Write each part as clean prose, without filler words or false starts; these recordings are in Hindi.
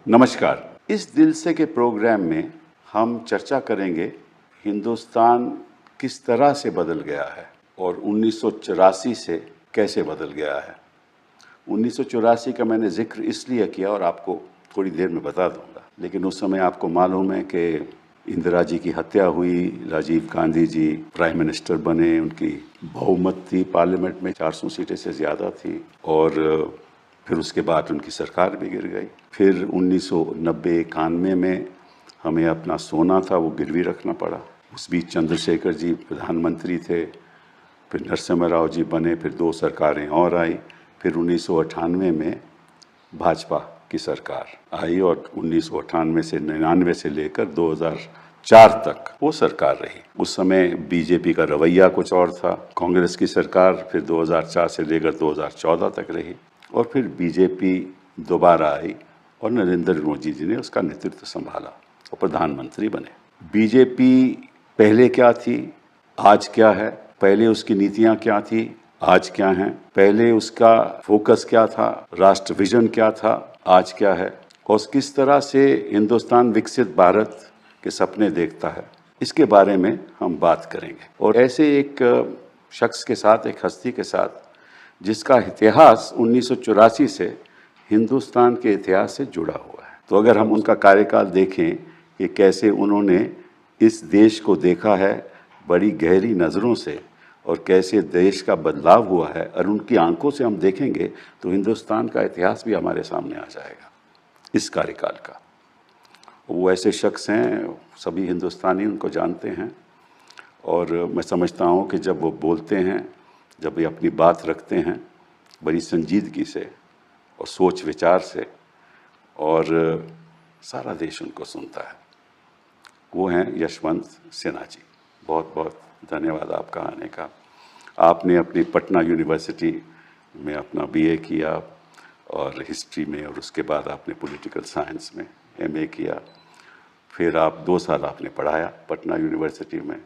नमस्कार। इस दिल से के प्रोग्राम में हम चर्चा करेंगे हिंदुस्तान किस तरह से बदल गया है और 1984 से कैसे बदल गया है। 1984 का मैंने जिक्र इसलिए किया और आपको थोड़ी देर में बता दूंगा, लेकिन उस समय आपको मालूम है कि इंदिरा जी की हत्या हुई, राजीव गांधी जी प्राइम मिनिस्टर बने, उनकी बहुमत थी पार्लियामेंट में 400 सीटें से ज़्यादा थी और फिर उसके बाद उनकी सरकार भी गिर गई। फिर 1990-91 में हमें अपना सोना था वो गिरवी रखना पड़ा। उस बीच चंद्रशेखर जी प्रधानमंत्री थे, फिर नरसिम्हा राव जी बने, फिर 2 सरकारें और आई। फिर 1998 में भाजपा की सरकार आई और 1998 से 99 से लेकर 2004 तक वो सरकार रही। उस समय बीजेपी का रवैया कुछ और था। कांग्रेस की सरकार फिर 2004 से लेकर 2014 तक रही और फिर बीजेपी दोबारा आई और नरेंद्र मोदी जी ने उसका नेतृत्व संभाला और प्रधानमंत्री बने। बीजेपी पहले क्या थी, आज क्या है, पहले उसकी नीतियां क्या थी, आज क्या हैं, पहले उसका फोकस क्या था, राष्ट्र विजन क्या था, आज क्या है, और किस तरह से हिंदुस्तान विकसित भारत के सपने देखता है, इसके बारे में हम बात करेंगे। और ऐसे एक शख्स के साथ, एक हस्ती के साथ जिसका इतिहास 1984 से हिंदुस्तान के इतिहास से जुड़ा हुआ है। तो अगर हम उनका कार्यकाल देखें कि कैसे उन्होंने इस देश को देखा है बड़ी गहरी नज़रों से और कैसे देश का बदलाव हुआ है, और उनकी आंखों से हम देखेंगे तो हिंदुस्तान का इतिहास भी हमारे सामने आ जाएगा इस कार्यकाल का। वो ऐसे शख्स हैं, सभी हिंदुस्तानी उनको जानते हैं और मैं समझता हूँ कि जब वो बोलते हैं, जब वे अपनी बात रखते हैं बड़ी संजीदगी से और सोच विचार से, और सारा देश उनको सुनता है। वो हैं यशवंत सिन्हा जी। बहुत बहुत धन्यवाद आपका आने का। आपने अपनी पटना यूनिवर्सिटी में अपना बीए किया और हिस्ट्री में, और उसके बाद आपने पॉलिटिकल साइंस में एमए किया। फिर आप 2 साल आपने पढ़ाया पटना यूनिवर्सिटी में।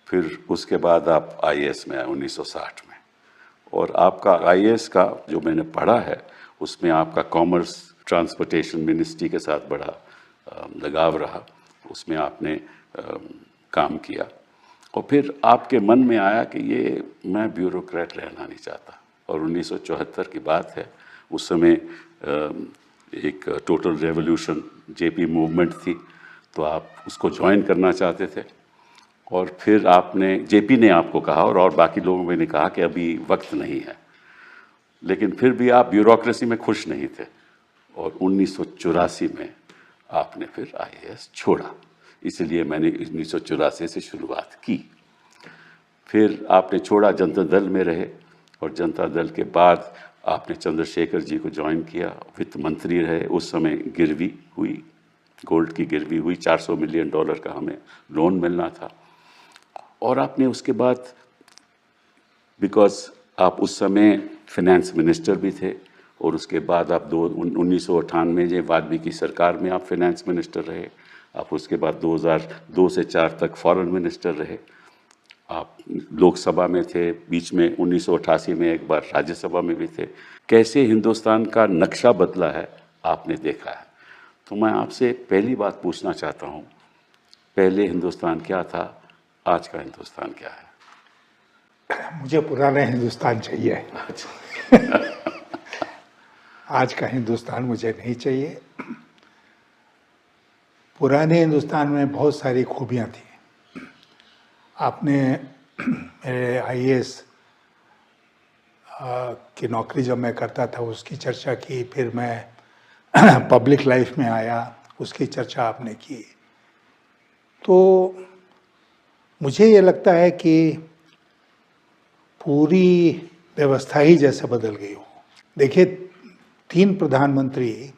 फिर उसके बाद आप आईएएस में आए 1960 में, और आपका आईएएस का जो मैंने पढ़ा है उसमें आपका कॉमर्स ट्रांसपोर्टेशन मिनिस्ट्री के साथ बड़ा लगाव रहा। उसमें आपने काम किया और फिर आपके मन में आया कि ये मैं ब्यूरोक्रेट रहना नहीं चाहता। और 1974 की बात है, उस समय एक टोटल रेवोल्यूशन जेपी मूवमेंट थी, तो आप उसको ज्वाइन करना चाहते थे। और फिर आपने, जेपी ने आपको कहा और बाकी लोगों ने कहा कि अभी वक्त नहीं है, लेकिन फिर भी आप ब्यूरोक्रेसी में खुश नहीं थे और 1984 में आपने फिर आईएएस छोड़ा। इसलिए मैंने 1984 से शुरुआत की। फिर आपने छोड़ा, जनता दल में रहे और जनता दल के बाद आपने चंद्रशेखर जी को ज्वाइन किया, वित्त मंत्री रहे। उस समय गिरवी हुई, गोल्ड की गिरवी हुई, $400 मिलियन का हमें लोन मिलना था। और आपने उसके बाद, बिकॉज आप उस समय फिनेंस मिनिस्टर भी थे, और उसके बाद आप 1998 में वाजपेयी सरकार में आप फिनेंस मिनिस्टर रहे। आप उसके बाद 2002 से 4 तक फॉरेन मिनिस्टर रहे। आप लोकसभा में थे, बीच में 1988 में एक बार राज्यसभा में भी थे। कैसे हिंदुस्तान का नक्शा बदला है आपने देखा है। तो मैं आपसे पहली बात पूछना चाहता हूँ, पहले हिंदुस्तान क्या था, आज का हिंदुस्तान क्या है? मुझे पुराना हिंदुस्तान चाहिए। आज का हिंदुस्तान मुझे नहीं चाहिए। पुराने हिंदुस्तान में बहुत सारी खूबियां थी। आपने मेरे आईएएस की नौकरी जब मैं करता था उसकी चर्चा की, फिर मैं पब्लिक लाइफ में आया, उसकी चर्चा आपने की। तो मुझे ये लगता है कि पूरी व्यवस्था ही जैसे बदल गई हो। देखिए, 3 प्रधानमंत्री,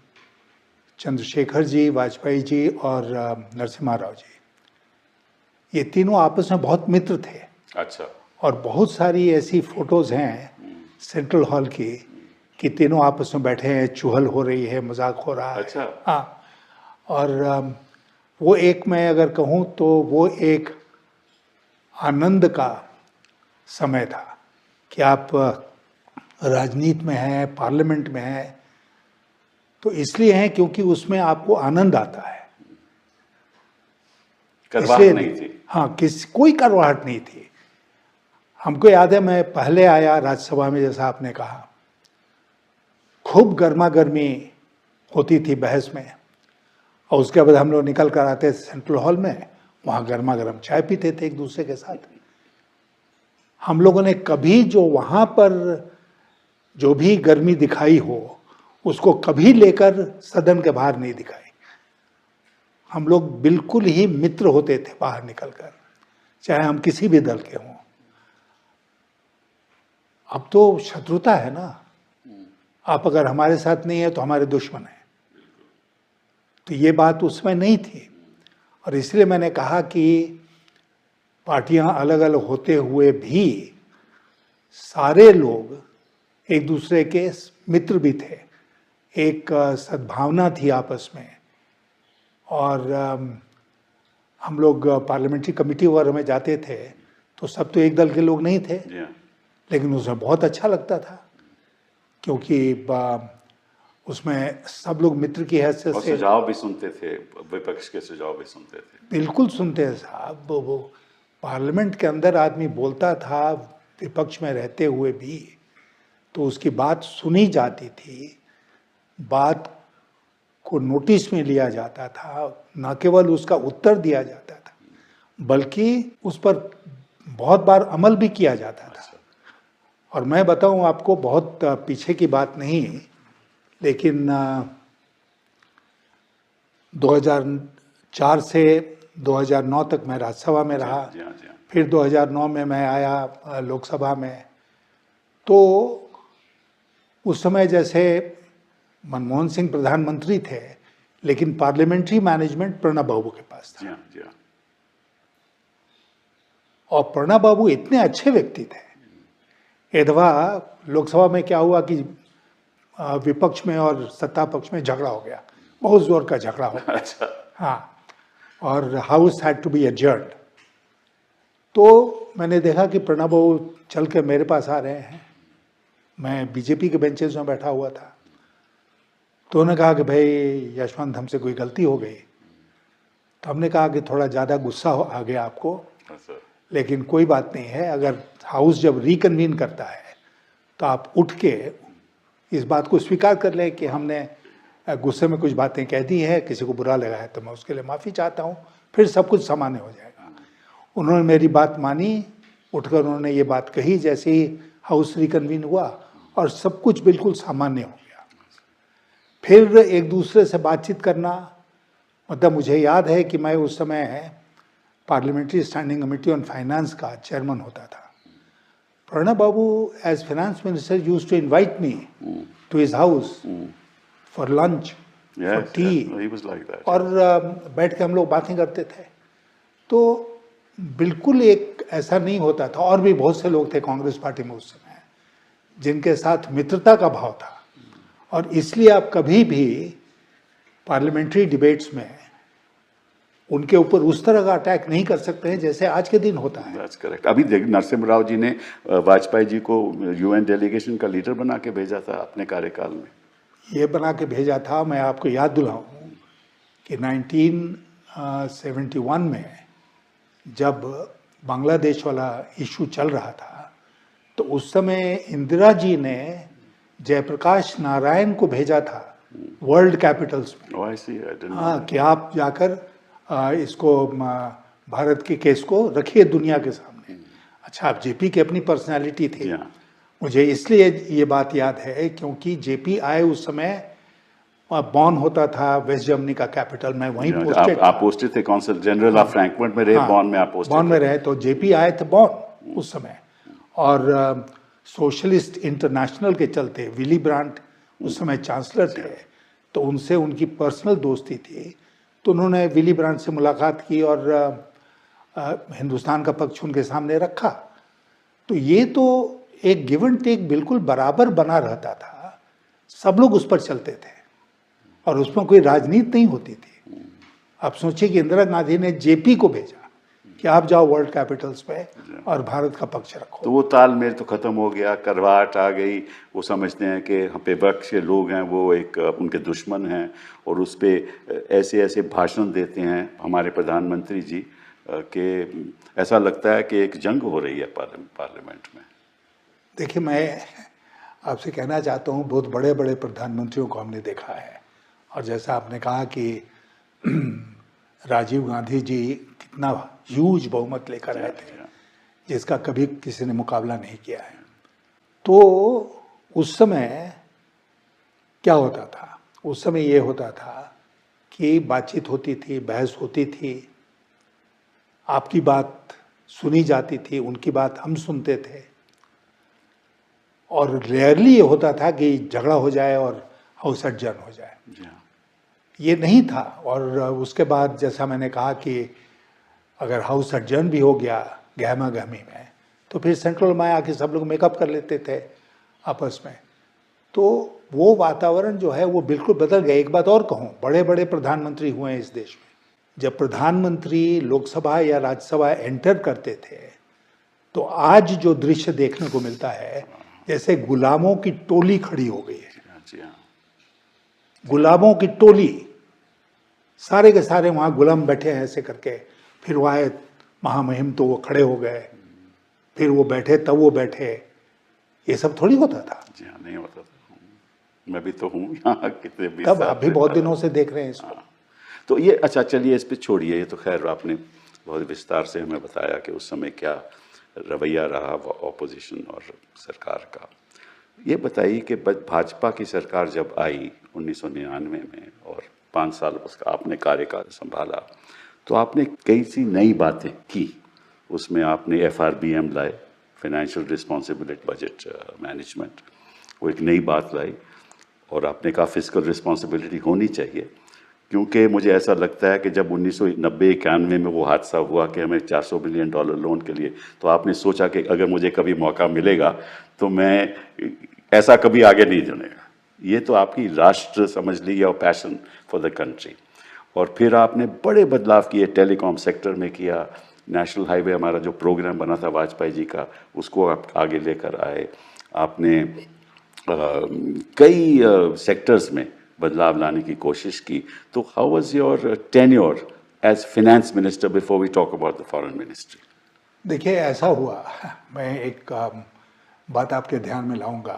चंद्रशेखर जी, वाजपेयी जी और नरसिम्हा राव जी, ये तीनों आपस में बहुत मित्र थे। अच्छा। और बहुत सारी ऐसी फोटोज हैं सेंट्रल हॉल की कि तीनों आपस में बैठे हैं, चुहल हो रही है, मजाक हो रहा है। अच्छा। हाँ, और वो एक, मैं अगर कहूँ तो वो एक आनंद का समय था कि आप राजनीति में हैं, पार्लियामेंट में हैं, तो इसलिए हैं क्योंकि उसमें आपको आनंद आता है, करवाहट नहीं थी। हाँ, कोई करवाहट नहीं थी। हमको याद है, मैं पहले आया राज्यसभा में, जैसा आपने कहा, खूब गर्मा गर्मी होती थी बहस में, और उसके बाद हम लोग निकल कर आते थे सेंट्रल हॉल में, वहाँ गर्मा गर्म चाय पीते थे एक दूसरे के साथ। हम लोगों ने कभी जो वहाँ पर जो भी गर्मी दिखाई हो उसको कभी लेकर सदन के बाहर नहीं दिखाई। हम लोग बिल्कुल ही मित्र होते थे बाहर निकलकर, चाहे हम किसी भी दल के हों। अब तो शत्रुता है ना, आप अगर हमारे साथ नहीं है तो हमारे दुश्मन है। तो ये बात उसमें नहीं थी, और इसलिए मैंने कहा कि पार्टियां अलग अलग होते हुए भी सारे लोग एक दूसरे के मित्र भी थे, एक सद्भावना थी आपस में। और हम लोग पार्लियामेंट्री कमेटी वगैरह में जाते थे तो सब तो एक दल के लोग नहीं थे, लेकिन उसमें बहुत अच्छा लगता था, क्योंकि उसमें सब लोग मित्र की हैसियत से सुझाव भी सुनते थे, विपक्ष के सुझाव भी सुनते थे। बिल्कुल सुनते हैं साहब। वो पार्लियामेंट के अंदर आदमी बोलता था विपक्ष में रहते हुए भी, तो उसकी बात सुनी जाती थी, बात को नोटिस में लिया जाता था, न केवल उसका उत्तर दिया जाता था बल्कि उस पर बहुत बार अमल भी किया जाता था। और मैं बताऊं आपको, बहुत पीछे की बात नहीं, लेकिन 2004 से 2009 तक मैं राज्यसभा में रहा। फिर 2009 में मैं आया लोकसभा में। तो उस समय जैसे मनमोहन सिंह प्रधानमंत्री थे, लेकिन पार्लियामेंट्री मैनेजमेंट प्रणब बाबू के पास था। और प्रणब बाबू इतने अच्छे व्यक्ति थे। एक दफा लोकसभा में क्या हुआ कि विपक्ष में और सत्ता पक्ष में झगड़ा हो गया, बहुत जोर का झगड़ा हो गया। हाँ, और house had to be adjourned. तो मैंने देखा कि प्रणब बाबू चल के मेरे पास आ रहे हैं, मैं बीजेपी के बेंचेस में बैठा हुआ था। तो उन्होंने कहा कि भाई यशवंत, हमसे कोई गलती हो गई। तो हमने कहा कि थोड़ा ज़्यादा गुस्सा आ गया आपको, लेकिन कोई बात नहीं है, अगर हाउस जब रिकन्वीन करता है तो आप उठ के इस बात को स्वीकार कर लें कि हमने गुस्से में कुछ बातें कह दी हैं, किसी को बुरा लगा है तो मैं उसके लिए माफ़ी चाहता हूँ, फिर सब कुछ सामान्य हो जाएगा। उन्होंने मेरी बात मानी, उठकर उन्होंने ये बात कही जैसे ही हाउस रिकन्वीन हुआ, और सब कुछ बिल्कुल सामान्य हो गया। फिर एक दूसरे से बातचीत करना, मतलब मुझे याद है कि मैं उस समय parliamentary standing committee on finance का चेयरमैन होता था। Pranab babu as finance minister used to invite me to his house for lunch, for tea, और बैठ के हम लोग बातें करते थे। तो बिल्कुल एक ऐसा नहीं होता था। और भी बहुत से लोग थे कांग्रेस पार्टी में उस समय जिनके साथ मित्रता का भाव था, और इसलिए आप कभी भी पार्लियामेंट्री डिबेट्स में उनके ऊपर उस तरह का अटैक नहीं कर सकते हैं जैसे आज के दिन होता है। That's correct. अभी देख, नरसिम्हा राव जी ने वाजपेयी जी को यूएन डेलीगेशन का लीडर बना के भेजा था अपने कार्यकाल में। ये बना के भेजा था। मैं आपको याद दिलाऊं कि 1971 में जब बांग्लादेश वाला इशू चल रहा था, तो उस समय इंदिरा जी ने जयप्रकाश नारायण को भेजा था वर्ल्ड कैपिटल्स में। हाँ, कि आप जाकर इसको भारत के केस को रखिए दुनिया के सामने। अच्छा, आप जेपी की अपनी पर्सनालिटी थी। मुझे इसलिए ये बात याद है क्योंकि जेपी आए उस समय बॉन होता था वेस्ट जर्मनी का कैपिटल में, वहीं पोस्टेड। आप पोस्टेड थे, कौंसल जनरल ऑफ फ्रैंकफर्ट में रहे। बॉन में आप पोस्टेड बॉन में रहे। तो जेपी आए थे बॉन उस समय, और सोशलिस्ट इंटरनेशनल के चलते विली ब्रांट उस समय चांसलर थे, तो उनसे उनकी पर्सनल दोस्ती थी। तो उन्होंने विली ब्रांट से मुलाकात की और हिंदुस्तान का पक्ष उनके सामने रखा। तो ये तो एक गिव एंड टेक बिल्कुल बराबर बना रहता था, सब लोग उस पर चलते थे और उसमें कोई राजनीति नहीं होती थी। आप सोचिए कि इंदिरा गांधी ने जेपी को भेजा कि आप जाओ वर्ल्ड कैपिटल्स पे और भारत का पक्ष रखो। तो वो तालमेल तो खत्म हो गया, करवाहट आ गई। वो समझते हैं कि विपक्ष के लोग हैं वो एक उनके दुश्मन हैं, और उस पर ऐसे ऐसे भाषण देते हैं हमारे प्रधानमंत्री जी कि ऐसा लगता है कि एक जंग हो रही है पार्लियामेंट में। देखिए, मैं आपसे कहना चाहता हूँ, बहुत बड़े बड़े प्रधानमंत्रियों को हमने देखा है, और जैसा आपने कहा कि राजीव गांधी जी कितना ह्यूज बहुमत लेकर आए थे, जिसका कभी किसी ने मुकाबला नहीं किया है। तो उस समय क्या होता था? उस समय ये होता था कि बातचीत होती थी, बहस होती थी, आपकी बात सुनी जाती थी, उनकी बात हम सुनते थे, और रेयरली ये होता था कि झगड़ा हो जाए और हाउस एडजर्न हो जाए। ये नहीं था। और उसके बाद जैसा मैंने कहा कि अगर हाउस एडजर्न भी हो गया गहमा गहमी में, तो फिर सेंट्रल में आके सब लोग मेकअप कर लेते थे आपस में। तो वो वातावरण जो है वो बिल्कुल बदल गया। एक बात और कहूँ, बड़े बड़े प्रधानमंत्री हुए हैं इस देश में। जब प्रधानमंत्री लोकसभा या राज्यसभा एंटर करते थे, तो आज जो दृश्य देखने को मिलता है, जैसे गुलामों की टोली खड़ी हो गई है। गुलामों की टोली, सारे के सारे वहाँ गुलाम बैठे हैं ऐसे करके। फिर वो आए महामहिम तो वो खड़े हो गए, फिर वो बैठे तब वो बैठे। ये सब थोड़ी होता था। जी हाँ, नहीं होता था। मैं भी तो हूँ यहाँ कितने भी तब अभी बहुत दिनों से देख रहे हैं इसको। तो ये अच्छा, चलिए इस पे छोड़िए। ये तो खैर आपने बहुत विस्तार से हमें बताया कि उस समय क्या रवैया रहा ऑपोजिशन और सरकार का। ये बताइए कि भाजपा की सरकार जब आई 1999 में और 5 साल उसका आपने कार्यकाल संभाला, तो आपने कई सी नई बातें की। उसमें आपने FRBM लाए, फाइनेंशियल रिस्पॉन्सिबिलिटी बजट मैनेजमेंट, वो एक नई बात लाई। और आपने कहा फिस्कल रिस्पॉन्सिबिलिटी होनी चाहिए, क्योंकि मुझे ऐसा लगता है कि जब 1990-91 में वो हादसा हुआ कि हमें $400 बिलियन लोन के लिए, तो आपने सोचा कि अगर मुझे कभी मौका मिलेगा तो मैं ऐसा कभी आगे नहीं जुड़ेगा। ये तो आपकी राष्ट्र समझ ली और पैशन फॉर द कंट्री। और फिर आपने बड़े बदलाव किए, टेलीकॉम सेक्टर में किया, नेशनल हाईवे हमारा जो प्रोग्राम बना था वाजपेयी जी का, उसको आप आगे लेकर आए। आपने कई सेक्टर्स में बदलाव लाने की कोशिश की। तो how was your tenure as finance minister before we talk about the foreign ministry? देखिए, ऐसा हुआ, मैं एक बात आपके ध्यान में लाऊंगा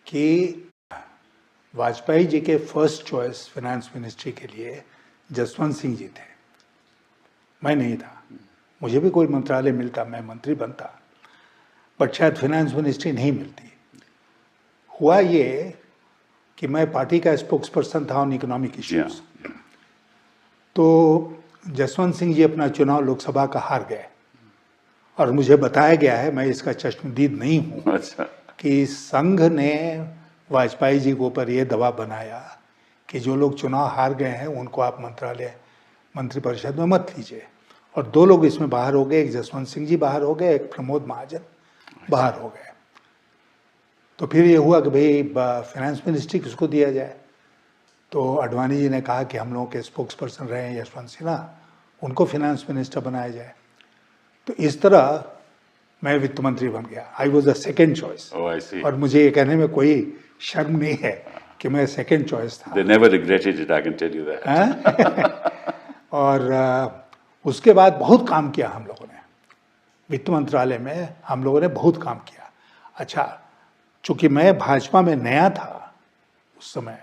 कि वाजपेयी जी के फर्स्ट चॉइस फाइनेंस मिनिस्ट्री के लिए जसवंत सिंह जी थे, मैं नहीं था। मुझे भी कोई मंत्रालय मिलता, मैं मंत्री बनता, बट शायद फाइनेंस मिनिस्ट्री नहीं मिलती। हुआ ये कि मैं पार्टी का स्पोक्स पर्सन था ऑन इकोनॉमिक इश्यूज। तो जसवंत सिंह जी अपना चुनाव लोकसभा का हार गए, और मुझे बताया गया है, मैं इसका चश्मदीद नहीं हूँ, कि संघ ने वाजपेयी जी के ऊपर ये दबाव बनाया कि जो लोग चुनाव हार गए हैं उनको आप मंत्रिपरिषद में मत लीजिए। और 2 लोग इसमें बाहर हो गए, एक जसवंत सिंह जी बाहर हो गए, एक प्रमोद महाजन बाहर हो गए। तो फिर ये हुआ कि भाई फाइनेंस मिनिस्ट्री किसको दिया जाए। तो अडवाणी जी ने कहा कि हम लोगों के स्पोक्स पर्सन रहे हैं यशवंत सिन्हा, उनको फाइनेंस मिनिस्टर बनाया जाए। तो इस तरह मैं वित्त मंत्री बन गया। I was the second choice. और मुझे ये कहने में कोई शर्म नहीं है कि मैं सेकेंड चॉइस था। They never regretted it, I can tell you that. और उसके बाद बहुत काम किया हम लोगों ने, वित्त मंत्रालय में हम लोगों ने बहुत काम किया। अच्छा, चूंकि मैं भाजपा में नया था उस समय,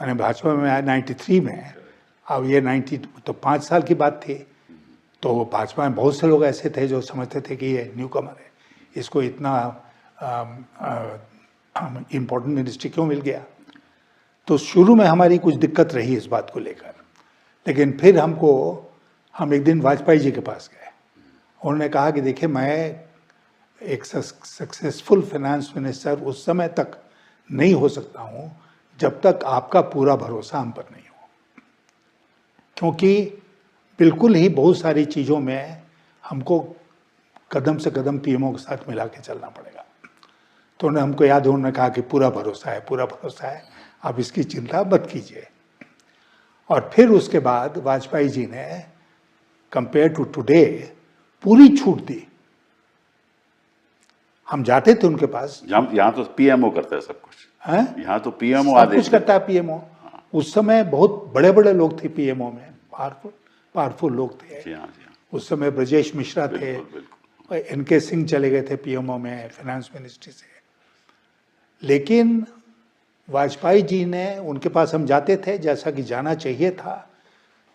मैंने भाजपा में आया 93 में, अब ये 90 तो 5 साल की बात थी। तो भाजपा में बहुत से लोग ऐसे थे जो समझते थे कि ये न्यू कमर है, इसको इतना इम्पोर्टेंट मिनिस्ट्री क्यों मिल गया। तो शुरू में हमारी कुछ दिक्कत रही इस बात को लेकर, लेकिन फिर हम एक दिन वाजपेयी जी के पास गए। उन्होंने कहा कि देखिए, मैं एक सक्सेसफुल फाइनेंस मिनिस्टर उस समय तक नहीं हो सकता हूं जब तक आपका पूरा भरोसा हम पर नहीं हो, क्योंकि बिल्कुल ही बहुत सारी चीज़ों में हमको कदम से कदम पीएमओ के साथ मिला के चलना पड़ेगा। तो उन्होंने हमको याद है, उन्होंने कहा कि पूरा भरोसा है, आप इसकी चिंता मत कीजिए। और फिर उसके बाद वाजपेयी जी ने कंपेयर टू टुडे पूरी छूट दी। हम जाते थे उनके पास, यहाँ तो पीएमओ करता है सब कुछ, हैं? यहाँ तो पीएमओ सब आदेश कुछ करता है पीएमओ। उस समय बहुत बड़े बड़े लोग थे पीएमओ में, पावरफुल लोग थे। जी हाँ, जी हाँ, उस समय ब्रजेश मिश्रा थे, बिल्कुल बिल्कुल। एनके सिंह चले गए थे पीएमओ में फाइनेंस मिनिस्ट्री से। लेकिन वाजपेयी जी ने, उनके पास हम जाते थे जैसा कि जाना चाहिए था,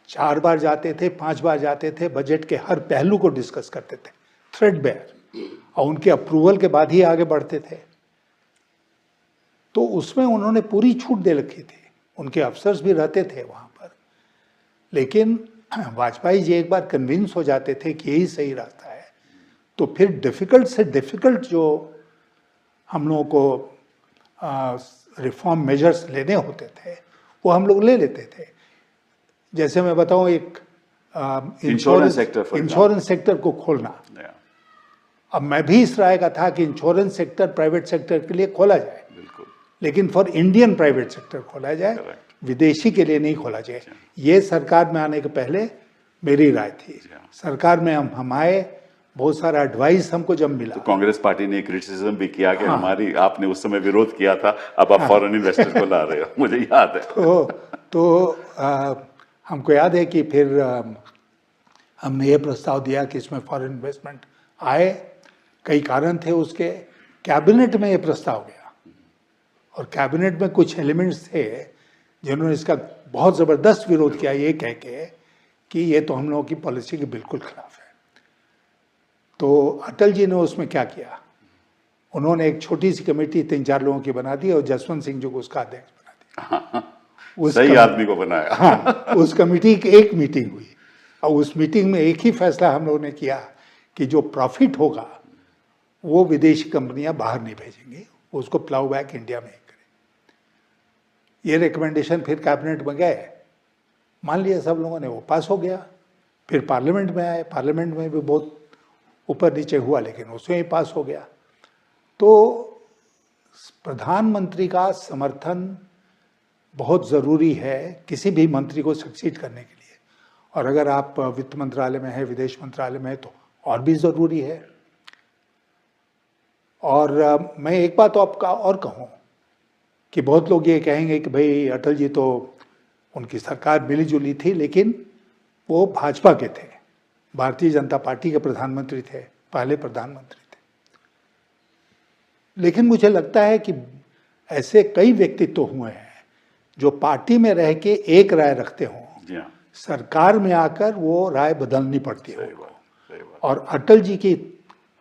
4 बार जाते थे, 5 बार जाते थे, बजट के हर पहलू को डिस्कस करते थे थ्रेडबेयर, और उनके अप्रूवल के बाद ही आगे बढ़ते थे। तो उसमें उन्होंने पूरी छूट दे रखी थी, उनके अफसर्स भी रहते थे वहां पर। लेकिन वाजपेयी जी एक बार कन्विंस हो जाते थे कि यही सही रास्ता है, तो फिर डिफिकल्ट से डिफिकल्ट जो हम लोगों को रिफॉर्म मेजर्स लेने होते थे वो हम लोग ले लेते थे। जैसे मैं बताऊं, एक इंश्योरेंस सेक्टर को खोलना। अब मैं भी इस राय का था कि इंश्योरेंस सेक्टर प्राइवेट सेक्टर के लिए खोला जाए, बिल्कुल, लेकिन फॉर इंडियन प्राइवेट सेक्टर खोला जाए, विदेशी के लिए नहीं खोला जाए। ये सरकार में आने के पहले मेरी राय थी। सरकार में हम आए, बहुत सारा एडवाइस हमको जब मिला, तो कांग्रेस पार्टी ने क्रिटिसिज्म भी किया कि हमारी, आपने उस समय विरोध किया था, अब आप फॉरेन इन्वेस्टर को ला रहे हो, मुझे याद है। तो हमको याद है कि फिर हमने ये प्रस्ताव दिया कि इसमें फॉरेन इन्वेस्टमेंट आए। कई कारण थे उसके। कैबिनेट में ये प्रस्ताव गया, और कैबिनेट में कुछ एलिमेंट्स थे जिन्होंने इसका बहुत ज़बरदस्त विरोध किया, ये कह के कि ये तो हम लोगों की पॉलिसी के बिल्कुल खिलाफ है। तो अटल जी ने उसमें क्या किया, उन्होंने एक छोटी सी कमेटी 3-4 लोगों की बना दी और जसवंत सिंह जी को उसका अध्यक्ष बना दिया। सही आदमी को बनाया। हाँ, उस कमेटी की एक मीटिंग हुई, और उस मीटिंग में एक ही फैसला हम लोगों ने किया कि जो प्रॉफिट होगा वो विदेशी कंपनियां बाहर नहीं भेजेंगी, उसको प्लाउ बैक इंडिया में करें। ये रिकमेंडेशन फिर कैबिनेट में गए, मान लिया सब लोगों ने, वो पास हो गया। फिर पार्लियामेंट में आए, पार्लियामेंट में भी बहुत ऊपर नीचे हुआ, लेकिन उसमें ही पास हो गया। तो प्रधानमंत्री का समर्थन बहुत ज़रूरी है किसी भी मंत्री को सक्सीड करने के लिए, और अगर आप वित्त मंत्रालय में है, विदेश मंत्रालय में है, तो और भी ज़रूरी है। और मैं एक बात तो आपका और कहूँ कि बहुत लोग ये कहेंगे कि भाई अटल जी तो, उनकी सरकार मिली जुली थी, लेकिन वो भाजपा के थे, भारतीय जनता पार्टी के प्रधानमंत्री थे, पहले प्रधानमंत्री थे। लेकिन मुझे लगता है कि ऐसे कई व्यक्तित्व हुए हैं जो पार्टी में रह के एक राय रखते हों, सरकार में आकर वो राय बदलनी पड़ती है। और अटल जी की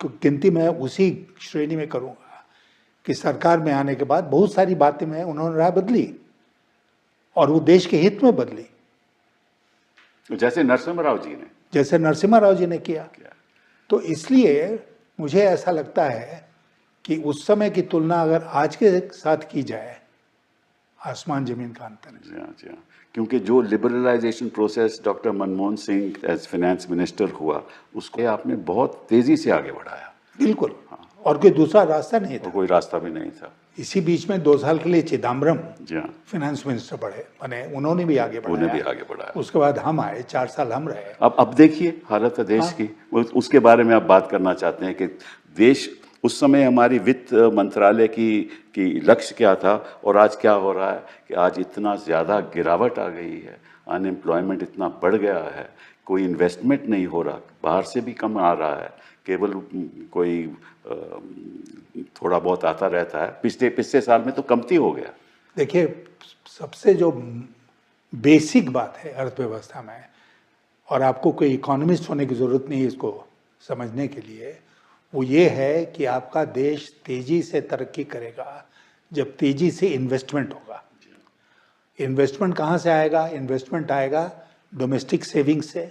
गिनती मैं उसी श्रेणी में करूंगा कि सरकार में आने के बाद बहुत सारी बातें में उन्होंने राय बदली, और वो देश के हित में बदली, जैसे नरसिम्हा राव जी ने किया। तो इसलिए मुझे ऐसा लगता है कि उस समय की तुलना अगर आज के साथ की जाए, आसमान जमीन का अंतर है। जी हाँ, क्योंकि जो liberalisation process doctor Manmohan Singh as finance minister हुआ, उसको आपने बहुत तेजी से आगे बढ़ाया। बिल्कुल, और कोई दूसरा रास्ता नहीं था, कोई रास्ता भी नहीं था। इसी बीच में 2 साल के लिए चिदम्बरम फाइनेंस मिनिस्टर बने, उन्होंने भी आगे बढ़ाया। उसके बाद हम आए, 4 साल हम रहे। अब देखिए हालत देश की, उसके बारे में आप बात करना चाहते हैं कि देश उस समय, हमारी वित्त मंत्रालय की लक्ष्य क्या था, और आज क्या हो रहा है कि आज इतना ज़्यादा गिरावट आ गई है, अनएम्प्लॉयमेंट इतना बढ़ गया है, कोई इन्वेस्टमेंट नहीं हो रहा, बाहर से भी कम आ रहा है, केवल कोई थोड़ा बहुत आता रहता है। पिछले साल में तो कमती हो गया। देखिए, सबसे जो बेसिक बात है अर्थव्यवस्था में, और आपको कोई इकोनॉमिस्ट होने की ज़रूरत नहीं है इसको समझने के लिए, वो ये है कि आपका देश तेजी से तरक्की करेगा जब तेजी से इन्वेस्टमेंट होगा। इन्वेस्टमेंट कहाँ से आएगा? इन्वेस्टमेंट आएगा डोमेस्टिक सेविंग से,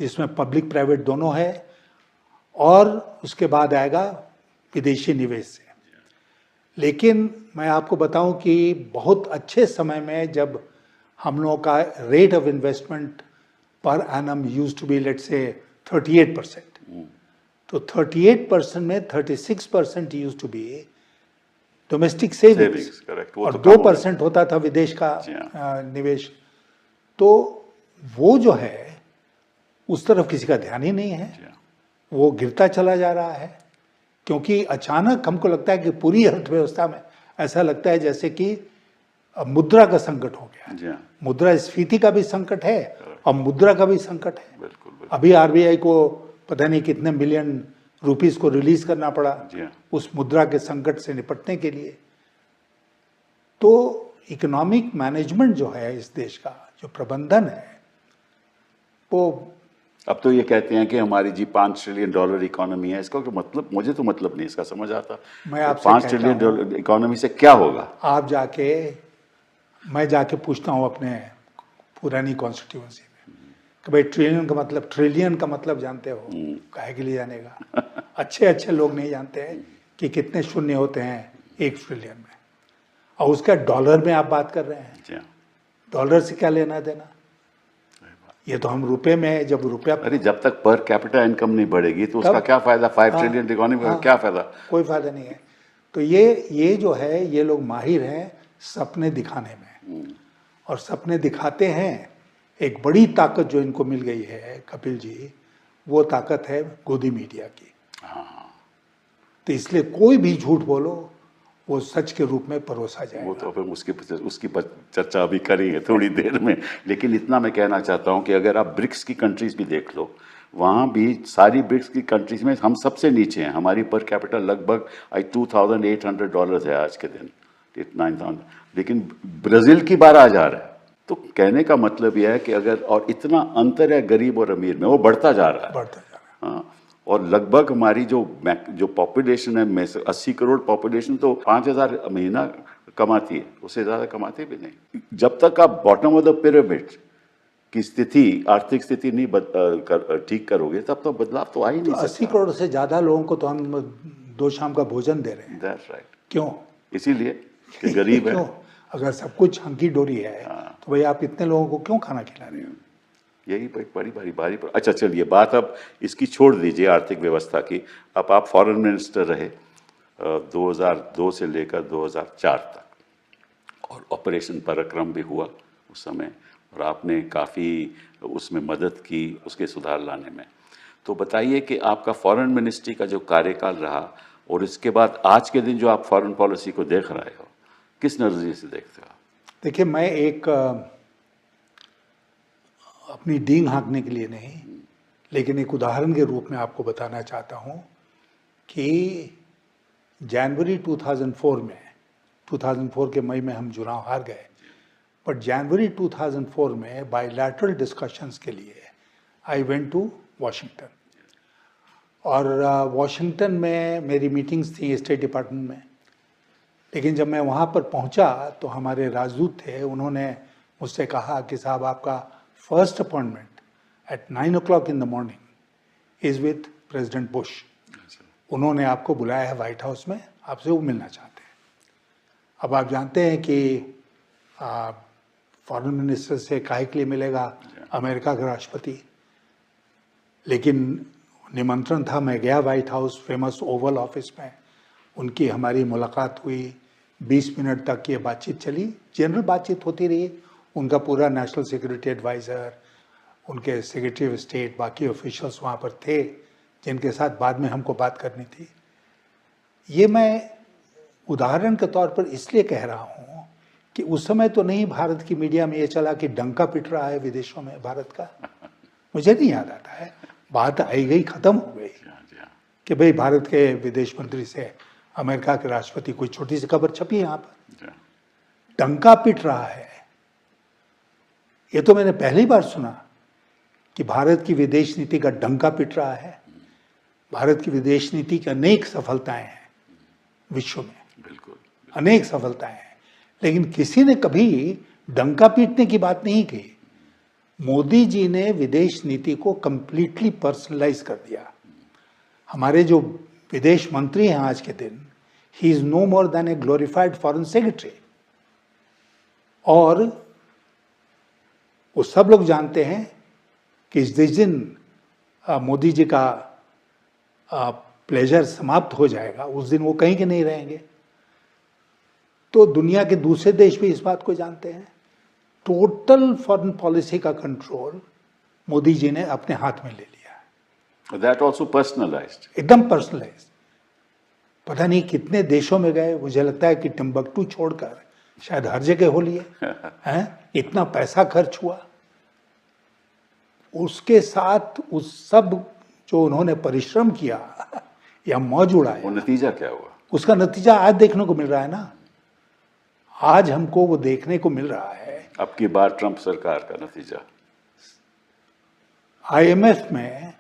जिसमें पब्लिक प्राइवेट दोनों है, और उसके बाद आएगा विदेशी निवेश से। लेकिन मैं आपको बताऊं कि बहुत अच्छे समय में जब हम लोगों का rate of investment per annum used to be, let's say 38%, तो 38% में 36% used to be domestic savings, और 2% होता था विदेश का निवेश। तो वो जो है उस तरफ किसी का ध्यान ही नहीं है, जी हाँ, वो गिरता चला जा रहा है। क्योंकि अचानक हमको लगता है कि पूरी अर्थव्यवस्था में ऐसा लगता है जैसे कि मुद्रा का संकट हो गया है। जी हाँ, मुद्रास्फीति का भी संकट है और मुद्रा का भी संकट है। बिल्कुल बिल्कुल, अभी आरबीआई को पता नहीं कितने मिलियन रुपीस को रिलीज करना पड़ा जी हाँ, उस मुद्रा के संकट से निपटने के लिए। तो इकोनॉमिक मैनेजमेंट जो है इस देश का, जो प्रबंधन है, वो अब तो ये कहते हैं कि हमारी जी $5 ट्रिलियन इकोनॉमी है। इसका मतलब, मुझे तो मतलब नहीं इसका समझ आता। मैं आपसे 5 कहता ट्रिलियन हूं, डॉलर इकोनॉमी से क्या होगा? आप जाके, मैं जाके पूछता हूँ अपने पुरानी कॉन्स्टिट्यूंसी में कि भाई ट्रिलियन का मतलब जानते हो? काहे के लिए जानेगा? अच्छे अच्छे लोग नहीं जानते हैं कि कितने शून्य होते हैं 1 ट्रिलियन में, और उसका डॉलर में आप बात कर रहे हैं। जी हाँ, डॉलर से क्या लेना देना? ये तो हम रुपए में, जब रुपया, अरे जब तक पर कैपिटा इनकम नहीं बढ़ेगी तो उसका तब- क्या फायदा? 5 हाँ, ट्रिलियन इकोनॉमी का हाँ, क्या फायदा? कोई फायदा नहीं है। तो ये जो है, ये लोग माहिर हैं सपने दिखाने में, और सपने दिखाते हैं। एक बड़ी ताकत जो इनको मिल गई है कपिल जी, वो ताकत है गोदी मीडिया की। तो इसलिए कोई भी झूठ बोलो वो सच के रूप में परोसा वो जाएगा। तो फिर उसकी चर्चा अभी करेंगे थोड़ी देर में। लेकिन इतना मैं कहना चाहता हूँ कि अगर आप ब्रिक्स की कंट्रीज भी देख लो, वहाँ भी सारी ब्रिक्स की कंट्रीज में हम सबसे नीचे हैं। हमारी पर कैपिटल लगभग $2,800 है आज के दिन, 9,000। लेकिन ब्राज़ील की बार आ जा रहा है। तो कहने का मतलब यह है कि अगर, और इतना अंतर है गरीब और अमीर में, वो बढ़ता जा रहा है। बढ़ता जा रहा है। हाँ, और लगभग हमारी जो पॉपुलेशन है में से 80 करोड़ पॉपुलेशन तो 5,000 महीना कमाती है, उससे ज़्यादा कमाती भी नहीं। जब तक आप बॉटम ऑफ द पिरामिड की स्थिति, आर्थिक स्थिति नहीं ठीक करोगे, तब तो बदलाव तो आ ही नहीं तो 80 सकता। करोड़ से ज्यादा लोगों को तो हम 2 शाम का भोजन दे रहे हैं। That's right. क्यों? इसीलिए कि गरीब है। क्यों? अगर सब कुछ हंकी डोरी है तो भाई आप इतने लोगों को क्यों खाना खिला रहे हो? यही बड़ी भारी पर। अच्छा चलिए, बात अब इसकी छोड़ दीजिए, आर्थिक व्यवस्था की। अब आप फॉरेन मिनिस्टर रहे 2002 से लेकर 2004 तक, और ऑपरेशन पराक्रम भी हुआ उस समय, और आपने काफ़ी उसमें मदद की उसके सुधार लाने में। तो बताइए कि आपका फॉरेन मिनिस्ट्री का जो कार्यकाल रहा, और इसके बाद आज के दिन जो आप फॉरेन पॉलिसी को देख रहे हो, किस नज़रिए से देखते हो? देखिए, मैं एक अपनी डींग हाँकने के लिए नहीं, लेकिन एक उदाहरण के रूप में आपको बताना चाहता हूँ कि जनवरी 2004 के मई में हम चुनाव हार गए, बट जनवरी 2004 में बायलैटरल डिस्कशंस के लिए आई वेंट टू वाशिंगटन, और वाशिंगटन में मेरी मीटिंग्स थी स्टेट डिपार्टमेंट में। लेकिन जब मैं वहाँ पर पहुँचा तो हमारे राजदूत थे, उन्होंने मुझसे कहा कि साहब, आपका first appointment at 9 o'clock in the morning is with president Bush. उन्होंने आपको बुलाया है वाइट हाउस में, आपसे वो मिलना चाहते हैं। अब आप जानते हैं कि फॉरेन मिनिस्टर से काहे के लिए मिलेगा अमेरिका का राष्ट्रपति, लेकिन निमंत्रण था। मैं गया white house, famous Oval office में, उनकी हमारी मुलाकात हुई। 20 मिनट तक ये बातचीत चली, जनरल बातचीत होती रही। उनका पूरा नेशनल सिक्योरिटी एडवाइज़र, उनके सेक्रेटरी ऑफ स्टेट, बाकी ऑफिशियल्स वहाँ पर थे जिनके साथ बाद में हमको बात करनी थी। ये मैं उदाहरण के तौर पर इसलिए कह रहा हूँ कि उस समय तो नहीं भारत की मीडिया में ये चला कि डंका पिट रहा है विदेशों में भारत का। मुझे नहीं याद आता है, बात आई गई, ख़त्म हो गई कि भाई भारत के विदेश मंत्री से अमेरिका के राष्ट्रपति, कोई छोटी सी खबर छपी यहाँ पर, डंका पिट रहा है। ये तो मैंने पहली बार सुना कि भारत की विदेश नीति का डंका पिट रहा है। भारत की विदेश नीति की अनेक सफलताएं हैं विश्व में, बिल्कुल, अनेक सफलताएं हैं, लेकिन किसी ने कभी डंका पीटने की बात नहीं की। मोदी जी ने विदेश नीति को कंप्लीटली पर्सनलाइज कर दिया। हमारे जो विदेश मंत्री हैं आज के दिन, he is no more than a glorified foreign secretary. और वो सब लोग जानते हैं कि जिस दिन मोदी जी का प्लेजर समाप्त हो जाएगा, उस दिन वो कहीं के नहीं रहेंगे। तो दुनिया के दूसरे देश भी इस बात को जानते हैं। टोटल फॉरेन पॉलिसी का कंट्रोल मोदी जी ने अपने हाथ में ले लिया। That also personalized. एकदम पर्सनलाइज। पता नहीं कितने देशों में गए, मुझे लगता है कि टिम्बकटू छोड़कर शायद हर जगह हो लिए हैं, इतना पैसा खर्च हुआ। उसके साथ उस सब जो उन्होंने परिश्रम किया या मौज वो उड़ाया, नतीजा क्या हुआ? उसका नतीजा आज देखने को मिल रहा है ना। आज हमको वो देखने को मिल रहा है। अब की बार ट्रंप सरकार का नतीजा, आईएमएफ में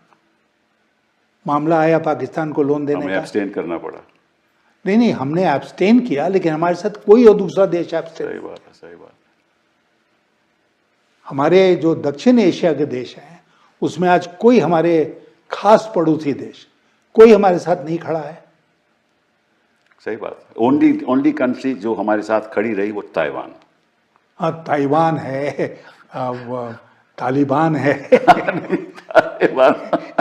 मामला आया पाकिस्तान को लोन देने हमें का। एब्सटेन करना पड़ा। नहीं, हमने एब्सटेन किया, लेकिन हमारे साथ कोई और दूसरा देश एब्सटेन। सही बात है, सही बात है। हमारे जो दक्षिण एशिया के देश हैं उसमें आज कोई हमारे खास पड़ोसी देश कोई हमारे साथ नहीं खड़ा है। सही बात है। ओनली कंट्री जो हमारे साथ खड़ी रही वो ताइवान। हाँ, ताइवान है, तालिबान है, तालिबान,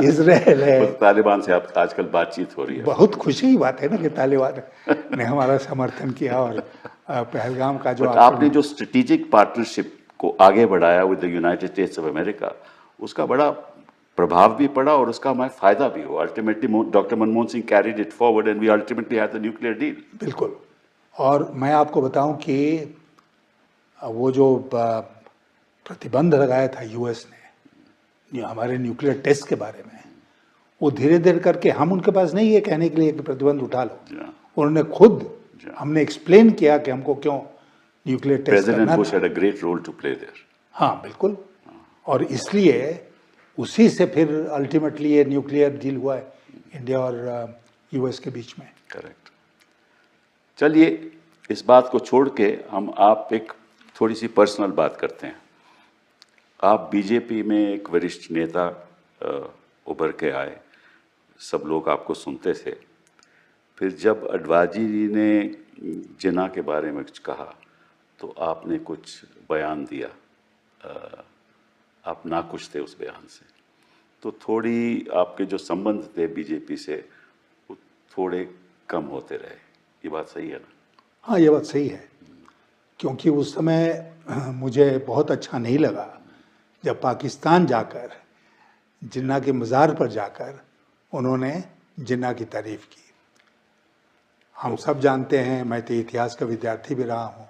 इजराइल है। बस तालिबान से आप आजकल बातचीत हो रही है। बहुत खुशी की बात है ना कि तालिबान ने हमारा समर्थन किया और पहलगाम का जो आपने जो स्ट्रेटेजिक पार्टनरशिप को आगे बढ़ाया with the United states of America, उसका बड़ा प्रभाव भी पड़ा और उसका हमें फायदा भी हुआ। Ultimately doctor Manmohan Singh carried it forward and we ultimately had the nuclear deal. बिल्कुल। और मैं आपको बताऊं कि वो जो प्रतिबंध लगाया था यूएस ने हमारे न्यूक्लियर टेस्ट के बारे में, वो धीरे धीरे करके, हम उनके पास नहीं है कहने के लिए कि प्रतिबंध उठा लो, उन्होंने खुद, हमने एक्सप्लेन किया कि हमको क्यों न्यूक्लियर टेस्ट करना था। President Bush had a great role to play there. हाँ बिल्कुल। और इसलिए उसी से फिर अल्टीमेटली ये न्यूक्लियर डील हुआ है इंडिया और यूएस के बीच में। करेक्ट। चलिए इस बात को छोड़ के आप एक थोड़ी सी पर्सनल बात करते हैं। आप बीजेपी में एक वरिष्ठ नेता उभर के आए, सब लोग आपको सुनते थे। फिर जब अडवाणी जी ने जिन्ना के बारे में कुछ कहा तो आपने कुछ बयान दिया, आप नाखुश थे उस बयान से, तो थोड़ी आपके जो संबंध थे बीजेपी से वो थोड़े कम होते रहे। ये बात सही है ना? हाँ, ये बात सही है, क्योंकि उस समय मुझे बहुत अच्छा नहीं लगा जब पाकिस्तान जाकर जिन्ना के मज़ार पर जाकर उन्होंने जिन्ना की तारीफ़ की। हम सब जानते हैं, मैं तो इतिहास का विद्यार्थी भी रहा हूँ,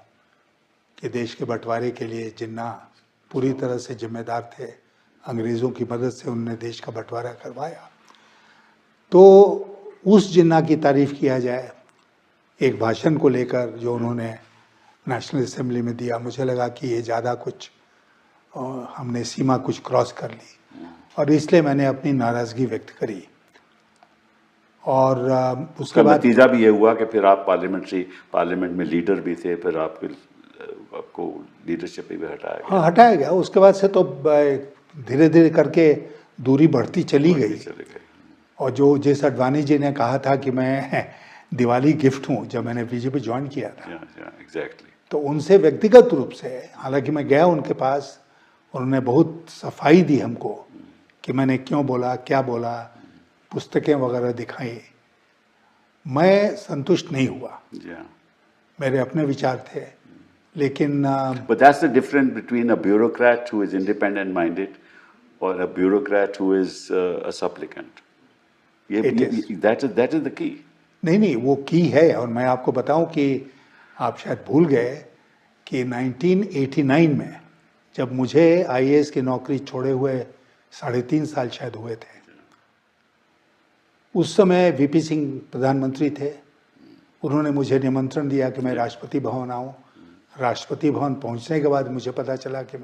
कि देश के बंटवारे के लिए जिन्ना पूरी तरह से जिम्मेदार थे। अंग्रेज़ों की मदद से उन्होंने देश का बंटवारा करवाया। तो उस जिन्ना की तारीफ़ किया जाए एक भाषण को लेकर जो उन्होंने नेशनल असेंबली में दिया, मुझे लगा कि ये ज़्यादा कुछ हमने सीमा कुछ क्रॉस कर ली, और इसलिए मैंने अपनी नाराज़गी व्यक्त करी। और उसके बाद नतीजा भी ये हुआ कि फिर आप पार्लियामेंट में लीडर भी थे, फिर आपको लीडरशिप भी हटाया गया। हाँ, हटाया गया। उसके बाद से तो धीरे धीरे करके दूरी बढ़ती चली गई। और जो जिस अडवाणी जी ने कहा था कि मैं दिवाली गिफ्ट हूँ, जब मैंने बीजेपी ज्वाइन किया था, एग्जैक्टली, तो उनसे व्यक्तिगत रूप से, हालांकि मैं गया उनके पास, उन्होंने बहुत सफाई दी हमको कि मैंने क्यों बोला, क्या बोला, पुस्तकें वगैरह दिखाई। मैं संतुष्ट नहीं हुआ, मेरे अपने विचार थे, लेकिन But that's the difference between a bureaucrat who is independent minded or a bureaucrat who is a supplicant. That is the key. नहीं, वो की है। और मैं आपको बताऊं कि आप शायद भूल गए कि 1989 में जब मुझे आईएएस की नौकरी छोड़े हुए 3.5 साल शायद हुए थे, उस समय वीपी सिंह प्रधानमंत्री थे। उन्होंने मुझे निमंत्रण दिया कि मैं राष्ट्रपति भवन आऊं। राष्ट्रपति भवन पहुंचने के बाद मुझे पता चला कि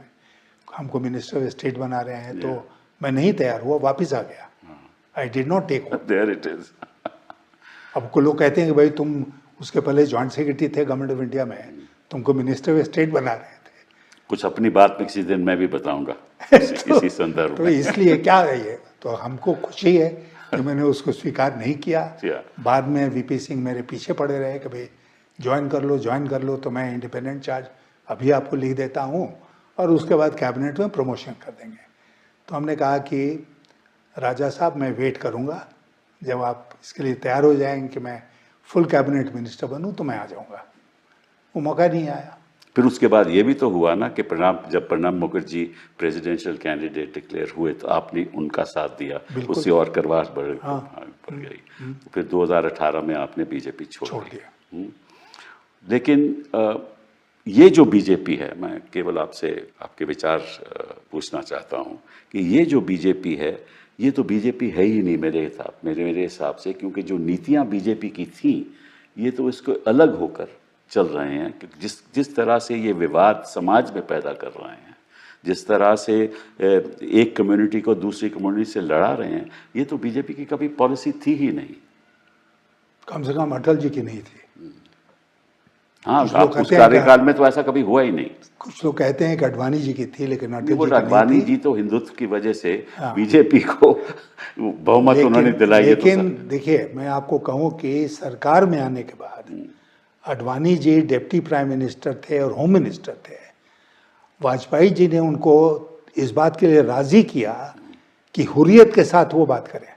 हमको मिनिस्टर ऑफ स्टेट बना रहे हैं, तो मैं नहीं तैयार हुआ, वापस आ गया। I did not take. There it is. अब को लोग कहते हैं कि भाई तुम उसके पहले जॉइंट सेक्रेटरी थे गवर्नमेंट ऑफ इंडिया में, तुमको मिनिस्टर ऑफ स्टेट बना रहे थे। कुछ अपनी बात में किसी दिन मैं भी बताऊंगा इसी संदर्भ तो में। इसलिए क्या है ये, तो हमको खुशी है कि मैंने उसको स्वीकार नहीं किया। बाद में वीपी सिंह मेरे पीछे पड़े रहे कि भाई ज्वाइन कर लो, तो मैं इंडिपेंडेंट चार्ज अभी आपको लिख देता हूँ और उसके बाद कैबिनेट में प्रमोशन कर देंगे। तो हमने कहा कि राजा साहब, मैं वेट करूँगा, जब आप इसके लिए तैयार हो जाएंगे कि मैं फुल कैबिनेट मिनिस्टर बनूं तो मैं आ जाऊँगा। वो मौका नहीं आया। फिर उसके बाद ये भी तो हुआ ना कि जब Pranab Mukherjee presidential candidate declare हुए तो आपने उनका साथ दिया, बिल्कुल। उससे और करवास बढ़ गई। फिर 2018 में आपने बीजेपी छोड़ दिया। लेकिन ये जो बीजेपी है, मैं केवल आपसे आपके विचार पूछना चाहता हूँ कि ये जो बीजेपी है, ये तो बीजेपी है ही नहीं मेरे हिसाब से, क्योंकि जो नीतियाँ बीजेपी की थी ये तो इसको अलग होकर चल रहे हैं कि जिस तरह से ये विवाद समाज में पैदा कर रहे हैं, जिस तरह से एक कम्युनिटी को दूसरी कम्युनिटी से लड़ा रहे हैं, ये तो बीजेपी की कभी पॉलिसी थी ही नहीं। कम से कम अटल जी की नहीं थी। हाँ, उस कार्यकाल में तो ऐसा कभी हुआ ही नहीं। कुछ लोग कहते हैं कि अडवाणी जी की थी, लेकिन अटल जी की नहीं थी। अडवाणी जी तो हिंदुत्व की वजह से बीजेपी को बहुमत उन्होंने दिलाई। लेकिन देखिए, मैं आपको कहूँ कि सरकार में आने के बाद Advani ji deputy prime minister थे और होम मिनिस्टर थे। वाजपेयी जी ने उनको इस बात के लिए राजी किया कि हुर्रियत के साथ वो बात करें,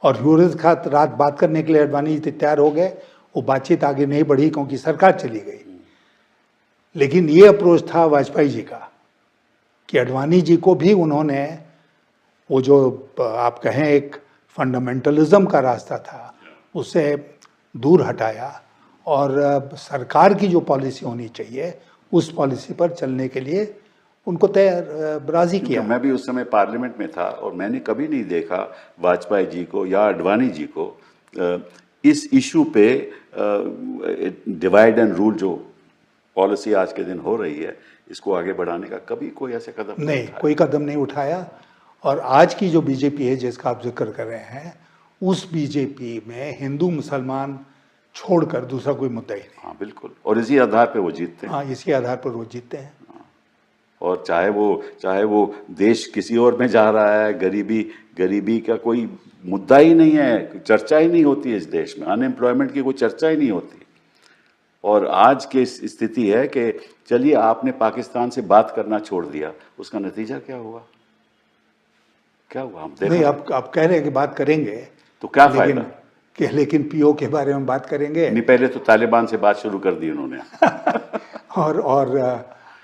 और हुर्रियत के साथ रात बात करने के लिए अडवाणी जी तैयार हो गए। वो बातचीत आगे नहीं बढ़ी क्योंकि सरकार चली गई। लेकिन ये अप्रोच था वाजपेयी जी का कि अडवाणी जी को भी उन्होंने वो जो आप कहें एक फंडामेंटलिज्म का रास्ता था उससे दूर हटाया, और सरकार की जो पॉलिसी होनी चाहिए उस पॉलिसी पर चलने के लिए उनको राजी किया। मैं भी उस समय पार्लियामेंट में था और मैंने कभी नहीं देखा वाजपेयी जी को या अडवाणी जी को इस इशू पे डिवाइड एंड रूल जो पॉलिसी आज के दिन हो रही है, इसको आगे बढ़ाने का कभी कोई ऐसे कदम नहीं, कोई कदम नहीं उठाया। और आज की जो बीजेपी है जिसका आप जिक्र कर रहे हैं, उस बीजेपी में हिंदू मुसलमान छोड़कर दूसरा कोई मुद्दा ही नहीं। हाँ बिल्कुल, और इसी आधार पे वो जीतते हैं। हाँ, इसी आधार पर वो जीतते हैं। और चाहे वो देश किसी और में जा रहा है, गरीबी का कोई मुद्दा ही नहीं है, चर्चा ही नहीं होती है इस देश में, अनएम्प्लॉयमेंट की कोई चर्चा ही नहीं होती। और आज की स्थिति है कि चलिए आपने पाकिस्तान से बात करना छोड़ दिया, उसका नतीजा क्या हुआ? हम नहीं, आप कह रहे हैं कि बात करेंगे तो क्या फायदा? लेकिन पीओ के बारे में बात करेंगे नहीं, पहले तो तालिबान से बात शुरू कर दी उन्होंने।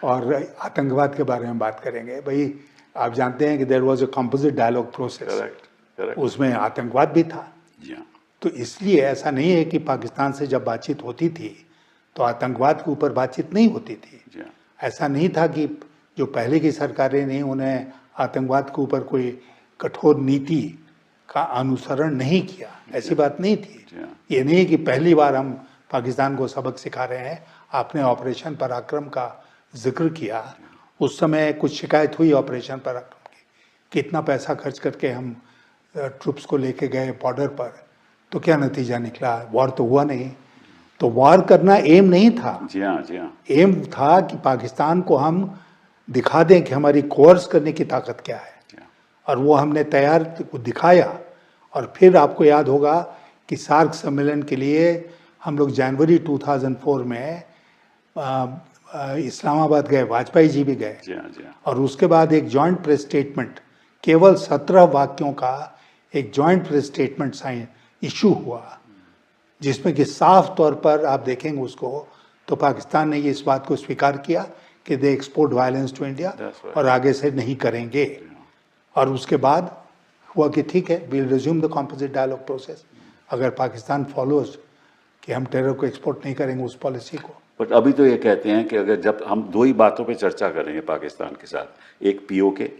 और आतंकवाद के बारे में बात करेंगे। भाई, आप जानते हैं कि there was a composite dialogue process. Correct. उसमें आतंकवाद भी था। जी हाँ। तो इसलिए ऐसा नहीं है कि पाकिस्तान से जब बातचीत होती थी तो आतंकवाद के ऊपर बातचीत नहीं होती थी। जी हाँ। ऐसा नहीं था कि जो पहले की सरकारें नहीं, उन्हें आतंकवाद के ऊपर कोई कठोर नीति का अनुसरण नहीं किया, ऐसी बात नहीं थी। ये नहीं कि पहली बार हम पाकिस्तान को सबक सिखा रहे हैं। आपने ऑपरेशन पराक्रम का जिक्र किया, उस समय कुछ शिकायत हुई ऑपरेशन पराक्रम की, कितना पैसा खर्च करके हम ट्रुप्स को लेके गए बॉर्डर पर, तो क्या नतीजा निकला? वॉर तो हुआ नहीं। तो वॉर करना एम नहीं था। जी हाँ। एम था कि पाकिस्तान को हम दिखा दें कि हमारी कोर्स करने की ताकत क्या है, और वो हमने तैयार दिखाया। और फिर आपको याद होगा कि सार्क सम्मेलन के लिए हम लोग जनवरी 2004 में इस्लामाबाद गए, वाजपेयी जी भी गए। जी हाँ। और उसके बाद एक जॉइंट प्रेस स्टेटमेंट, केवल 17 वाक्यों का एक joint press statement sign issue हुआ, जिसमें कि साफ तौर पर आप देखेंगे उसको, तो पाकिस्तान ने ये इस बात को स्वीकार किया कि दे एक्सपोर्ट वायलेंस टू इंडिया, और आगे से नहीं करेंगे। और उसके बाद हुआ कि ठीक है, we'll resume the composite dialogue process, अगर पाकिस्तान फॉलोज कि हम टेरर को एक्सपोर्ट नहीं करेंगे उस पॉलिसी को। बट अभी तो ये कहते हैं कि अगर जब हम दो ही बातों पे चर्चा करेंगे पाकिस्तान के साथ, एक पीओके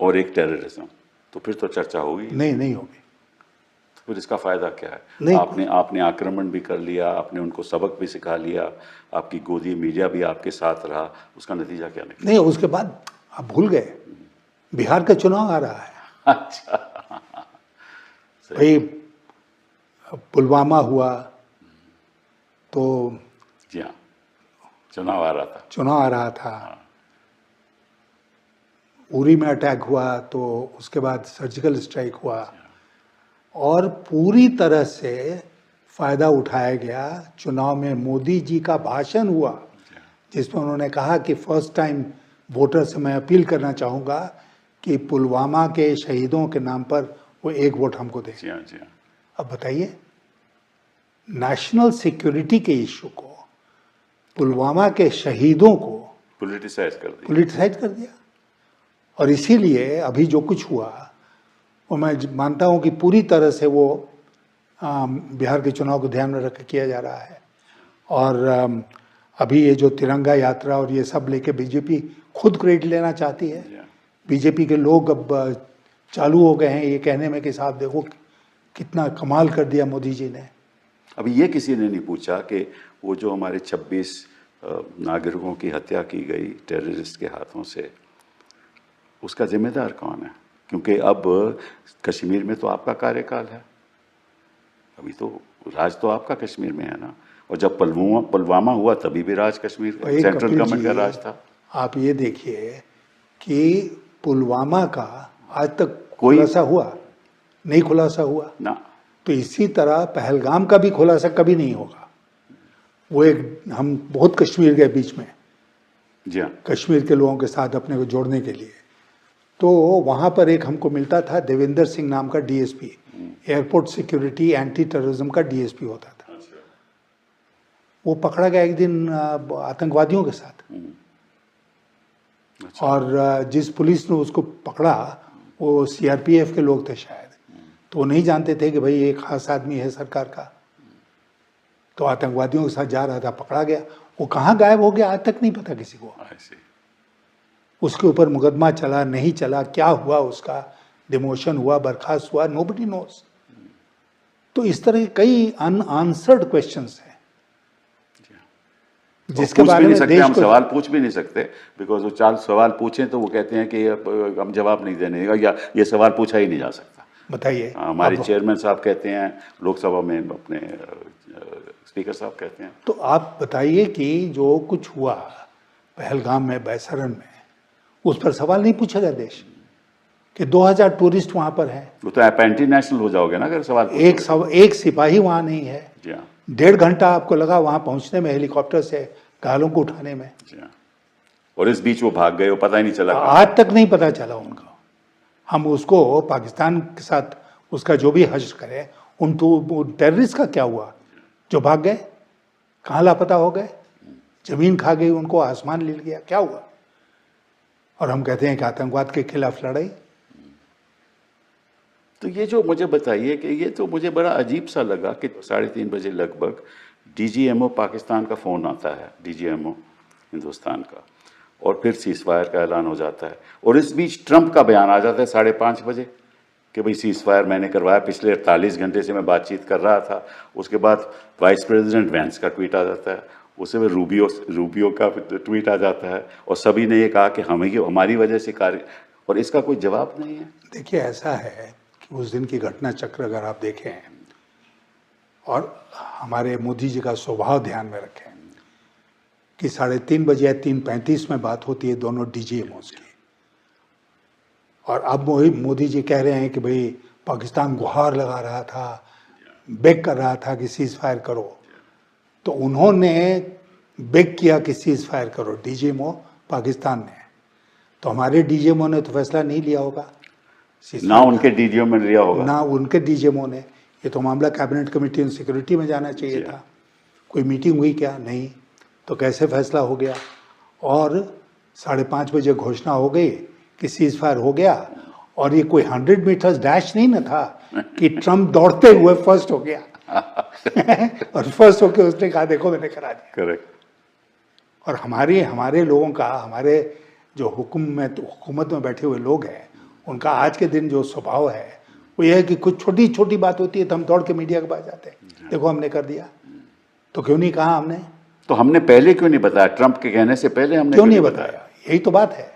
और एक टेररिज्म, तो फिर तो चर्चा होगी नहीं होगी। तो फिर इसका फायदा क्या है? नहीं, आपने आक्रमण भी कर लिया, आपने उनको सबक भी सिखा लिया, आपकी गोदी मीडिया भी आपके साथ रहा, उसका नतीजा क्या निकला? नहीं, उसके बाद आप भूल गए, बिहार का चुनाव आ रहा है। अच्छा। भाई, पुलवामा हुआ तो जी हाँ, चुनाव आ रहा था। उरी में अटैक हुआ तो उसके बाद सर्जिकल स्ट्राइक हुआ, और पूरी तरह से फायदा उठाया गया। चुनाव में मोदी जी का भाषण हुआ जिसमें उन्होंने कहा कि फर्स्ट टाइम वोटर से मैं अपील करना चाहूँगा कि पुलवामा के शहीदों के नाम पर वो एक वोट हमको दें। जी हाँ। अब बताइए, नेशनल सिक्योरिटी के इशू को पुलवामा के शहीदों को पॉलिटिसाइज कर दिया। पॉलिटिसाइज कर दिया। और इसीलिए अभी जो कुछ हुआ वो मैं मानता हूँ कि पूरी तरह से वो बिहार के चुनाव को ध्यान में रख के किया जा रहा है। और अभी ये जो तिरंगा यात्रा और ये सब लेके बीजेपी खुद क्रेडिट लेना चाहती है। बीजेपी के लोग अब चालू हो गए हैं ये कहने में कि साहब देखो कितना कमाल कर दिया मोदी जी ने। अभी ये किसी ने नहीं पूछा कि वो जो हमारे 26 नागरिकों की हत्या की गई टेररिस्ट के हाथों से, उसका जिम्मेदार कौन है? क्योंकि अब कश्मीर में तो आपका कार्यकाल है, अभी तो राज तो आपका कश्मीर में है ना। और जब पुलवामा हुआ तभी भी राज कश्मीर सेंट्रल गवर्नमेंट का राज था। आप ये देखिए कि पुलवामा का आज तक खुलासा हुआ नहीं, खुलासा हुआ ना। तो इसी तरह पहलगाम का भी खुलासा कभी नहीं होगा। वो एक हम बहुत कश्मीर गए बीच में, जी हाँ, कश्मीर के लोगों के साथ अपने को जोड़ने के लिए। तो वहाँ पर एक हमको मिलता था देवेंद्र सिंह नाम का DSP, airport security anti terrorism का डीएसपी होता था। वो पकड़ा गया एक दिन आतंकवादियों के साथ। और जिस पुलिस ने उसको पकड़ा वो सीआरपीएफ के लोग थे शायद, तो वो नहीं जानते थे कि भाई ये खास आदमी है सरकार का। तो आतंकवादियों के साथ जा रहा था, पकड़ा गया। वो कहाँ गायब हो गया आज तक नहीं पता किसी को। उसके ऊपर मुकदमा चला नहीं चला, क्या हुआ उसका, डिमोशन हुआ, बर्खास्त हुआ, नोबडी नोस। तो इस तरह के कई अनआंसर्ड क्वेश्चंस हैं जिसके बारे में देश हम सवाल पूछ भी नहीं सकते, बिकॉज वो 4 सवाल पूछें तो वो कहते हैं कि हम जवाब नहीं देने का, या ये सवाल पूछा ही नहीं जा सकता। बताइए। हमारे चेयरमैन साहब कहते हैं, लोकसभा में अपने स्पीकर साहब कहते हैं। तो आप बताइए कि जो कुछ हुआ पहलगाम में, बैसरन में, उस पर सवाल नहीं पूछेगा देश कि 2000 टूरिस्ट वहां पर हैं। वो तो आप एंटी नेशनल हो जाओगे ना अगर सवाल एक सिपाही वहां नहीं है। जी हाँ। 1.5 घंटा आपको लगा वहां पहुंचने में, हेलीकॉप्टर से घायलों को उठाने में। जी हाँ। और इस बीच वो भाग गए, वो पता ही नहीं चला। आज तक नहीं पता चला उनका। हम उसको पाकिस्तान के साथ उसका जो भी हश्र करें, उन तो टेररिस्ट का क्या हुआ जो भाग गए, कहाँ लापता हो गए, जमीन खा गई उनको, आसमान ले गया, क्या हुआ? और हम कहते हैं कि आतंकवाद के खिलाफ लड़ाई। तो ये जो मुझे बताइए कि ये तो मुझे बड़ा अजीब सा लगा कि 3:30 बजे लगभग डीजीएमओ पाकिस्तान का फ़ोन आता है, डीजीएमओ हिंदुस्तान का, और फिर सीज़ फायर का ऐलान हो जाता है। और इस बीच ट्रंप का बयान आ जाता है 5:30 बजे कि भाई सीज़ फायर मैंने करवाया, पिछले 48 घंटे से मैं बातचीत कर रहा था। उसके बाद वाइस प्रेसिडेंट वैंस का ट्वीट आ जाता है, उससे में रूबियो का ट्वीट आ जाता है, और सभी ने ये कहा कि हमारी वजह से कार्य, और इसका कोई जवाब नहीं है। देखिए ऐसा है कि उस दिन की घटना चक्र अगर आप देखें और हमारे मोदी जी का स्वभाव ध्यान में रखें कि 3:30 बजे या 3:35 में बात होती है दोनों डीजीएमओस की, और अब मोदी जी कह रहे हैं कि भाई पाकिस्तान गुहार लगा रहा था, बेग कर रहा था कि सीज फायर करो। तो उन्होंने बेग किया कि सीज फायर करो, डीजीएमओ पाकिस्तान ने। तो हमारे डीजीएमओ ने तो फैसला नहीं लिया होगा, ना उनके डीजीएमओ ने लिया होगा, ना उनके डीजीएमओ ने। ये तो मामला कैबिनेट कमेटी ऑन सिक्योरिटी में जाना चाहिए था। कोई मीटिंग हुई क्या? नहीं। तो कैसे फैसला हो गया? और 5:30 बजे घोषणा हो गई कि सीज फायर हो गया, और ये कोई 100 मीटर्स डैश नहीं ना था कि ट्रम्प दौड़ते हुए फर्स्ट हो गया और फर्स्ट होके उसने कहा देखो मैंने करा दिया। करेक्ट। और हमारे लोगों का, हमारे जो हुकूमत में बैठे हुए लोग हैं, उनका आज के दिन जो स्वभाव है वो ये है कि कुछ छोटी छोटी बात होती है तो हम दौड़ के मीडिया के पास जाते हैं, देखो हमने कर दिया। तो क्यों नहीं कहा हमने? तो हमने पहले क्यों नहीं बताया? ट्रंप के कहने से पहले हमने क्यों नहीं बताया? यही तो बात है।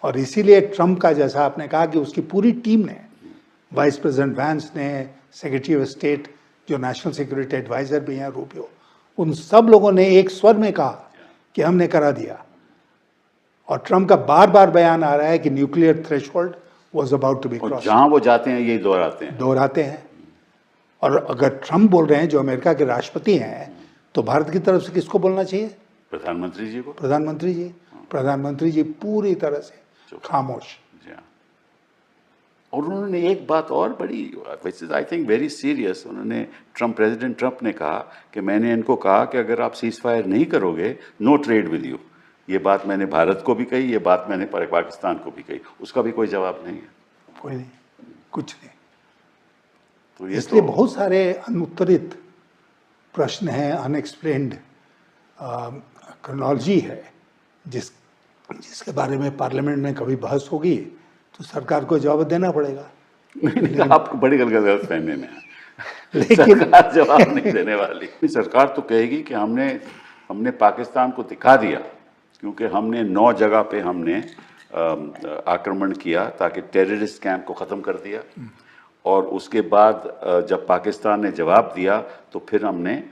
और इसीलिए ट्रंप का, जैसा आपने कहा कि उसकी पूरी टीम ने, वाइस प्रेसिडेंट वैंस ने, सेक्रेटरी ऑफ स्टेट जो नेशनल सिक्योरिटी एडवाइजर भी हैं रूबियो, उन सब लोगों ने एक स्वर में कहा कि हमने करा दिया। और ट्रंप का बार बार बयान आ रहा है कि nuclear threshold was about to be crossed. जहां वो जाते हैं यही दोहराते हैं। और अगर ट्रंप बोल रहे हैं, जो अमेरिका के राष्ट्रपति हैं, तो भारत की तरफ से किसको बोलना चाहिए? प्रधानमंत्री जी को। प्रधानमंत्री जी पूरी तरह से खामोश। और उन्होंने एक बात और बड़ी, which is I think very serious, उन्होंने प्रेसिडेंट ट्रंप ने कहा कि मैंने इनको कहा कि अगर आप सीज फायर नहीं करोगे, नो ट्रेड विद यू। ये बात मैंने भारत को भी कही, ये बात मैंने पाकिस्तान को भी कही, उसका भी कोई जवाब नहीं है। कोई नहीं, कुछ नहीं। तो ये इसलिए तो बहुत सारे अनुत्तरित प्रश्न हैं, अनएक्सप्लेन्ड क्रोनोलॉजी है, जिसके बारे में पार्लियामेंट में कभी बहस होगी तो सरकार को जवाब देना पड़ेगा। नहीं, आपको बड़ी गलत फहमी में है। लेकिन सरकार जवाब नहीं देने वाली। सरकार तो कहेगी कि हमने पाकिस्तान को दिखा दिया, क्योंकि हमने 9 जगह पे हमने आक्रमण किया ताकि टेररिस्ट कैंप को ख़त्म कर दिया, और उसके बाद जब पाकिस्तान ने जवाब दिया तो फिर हमने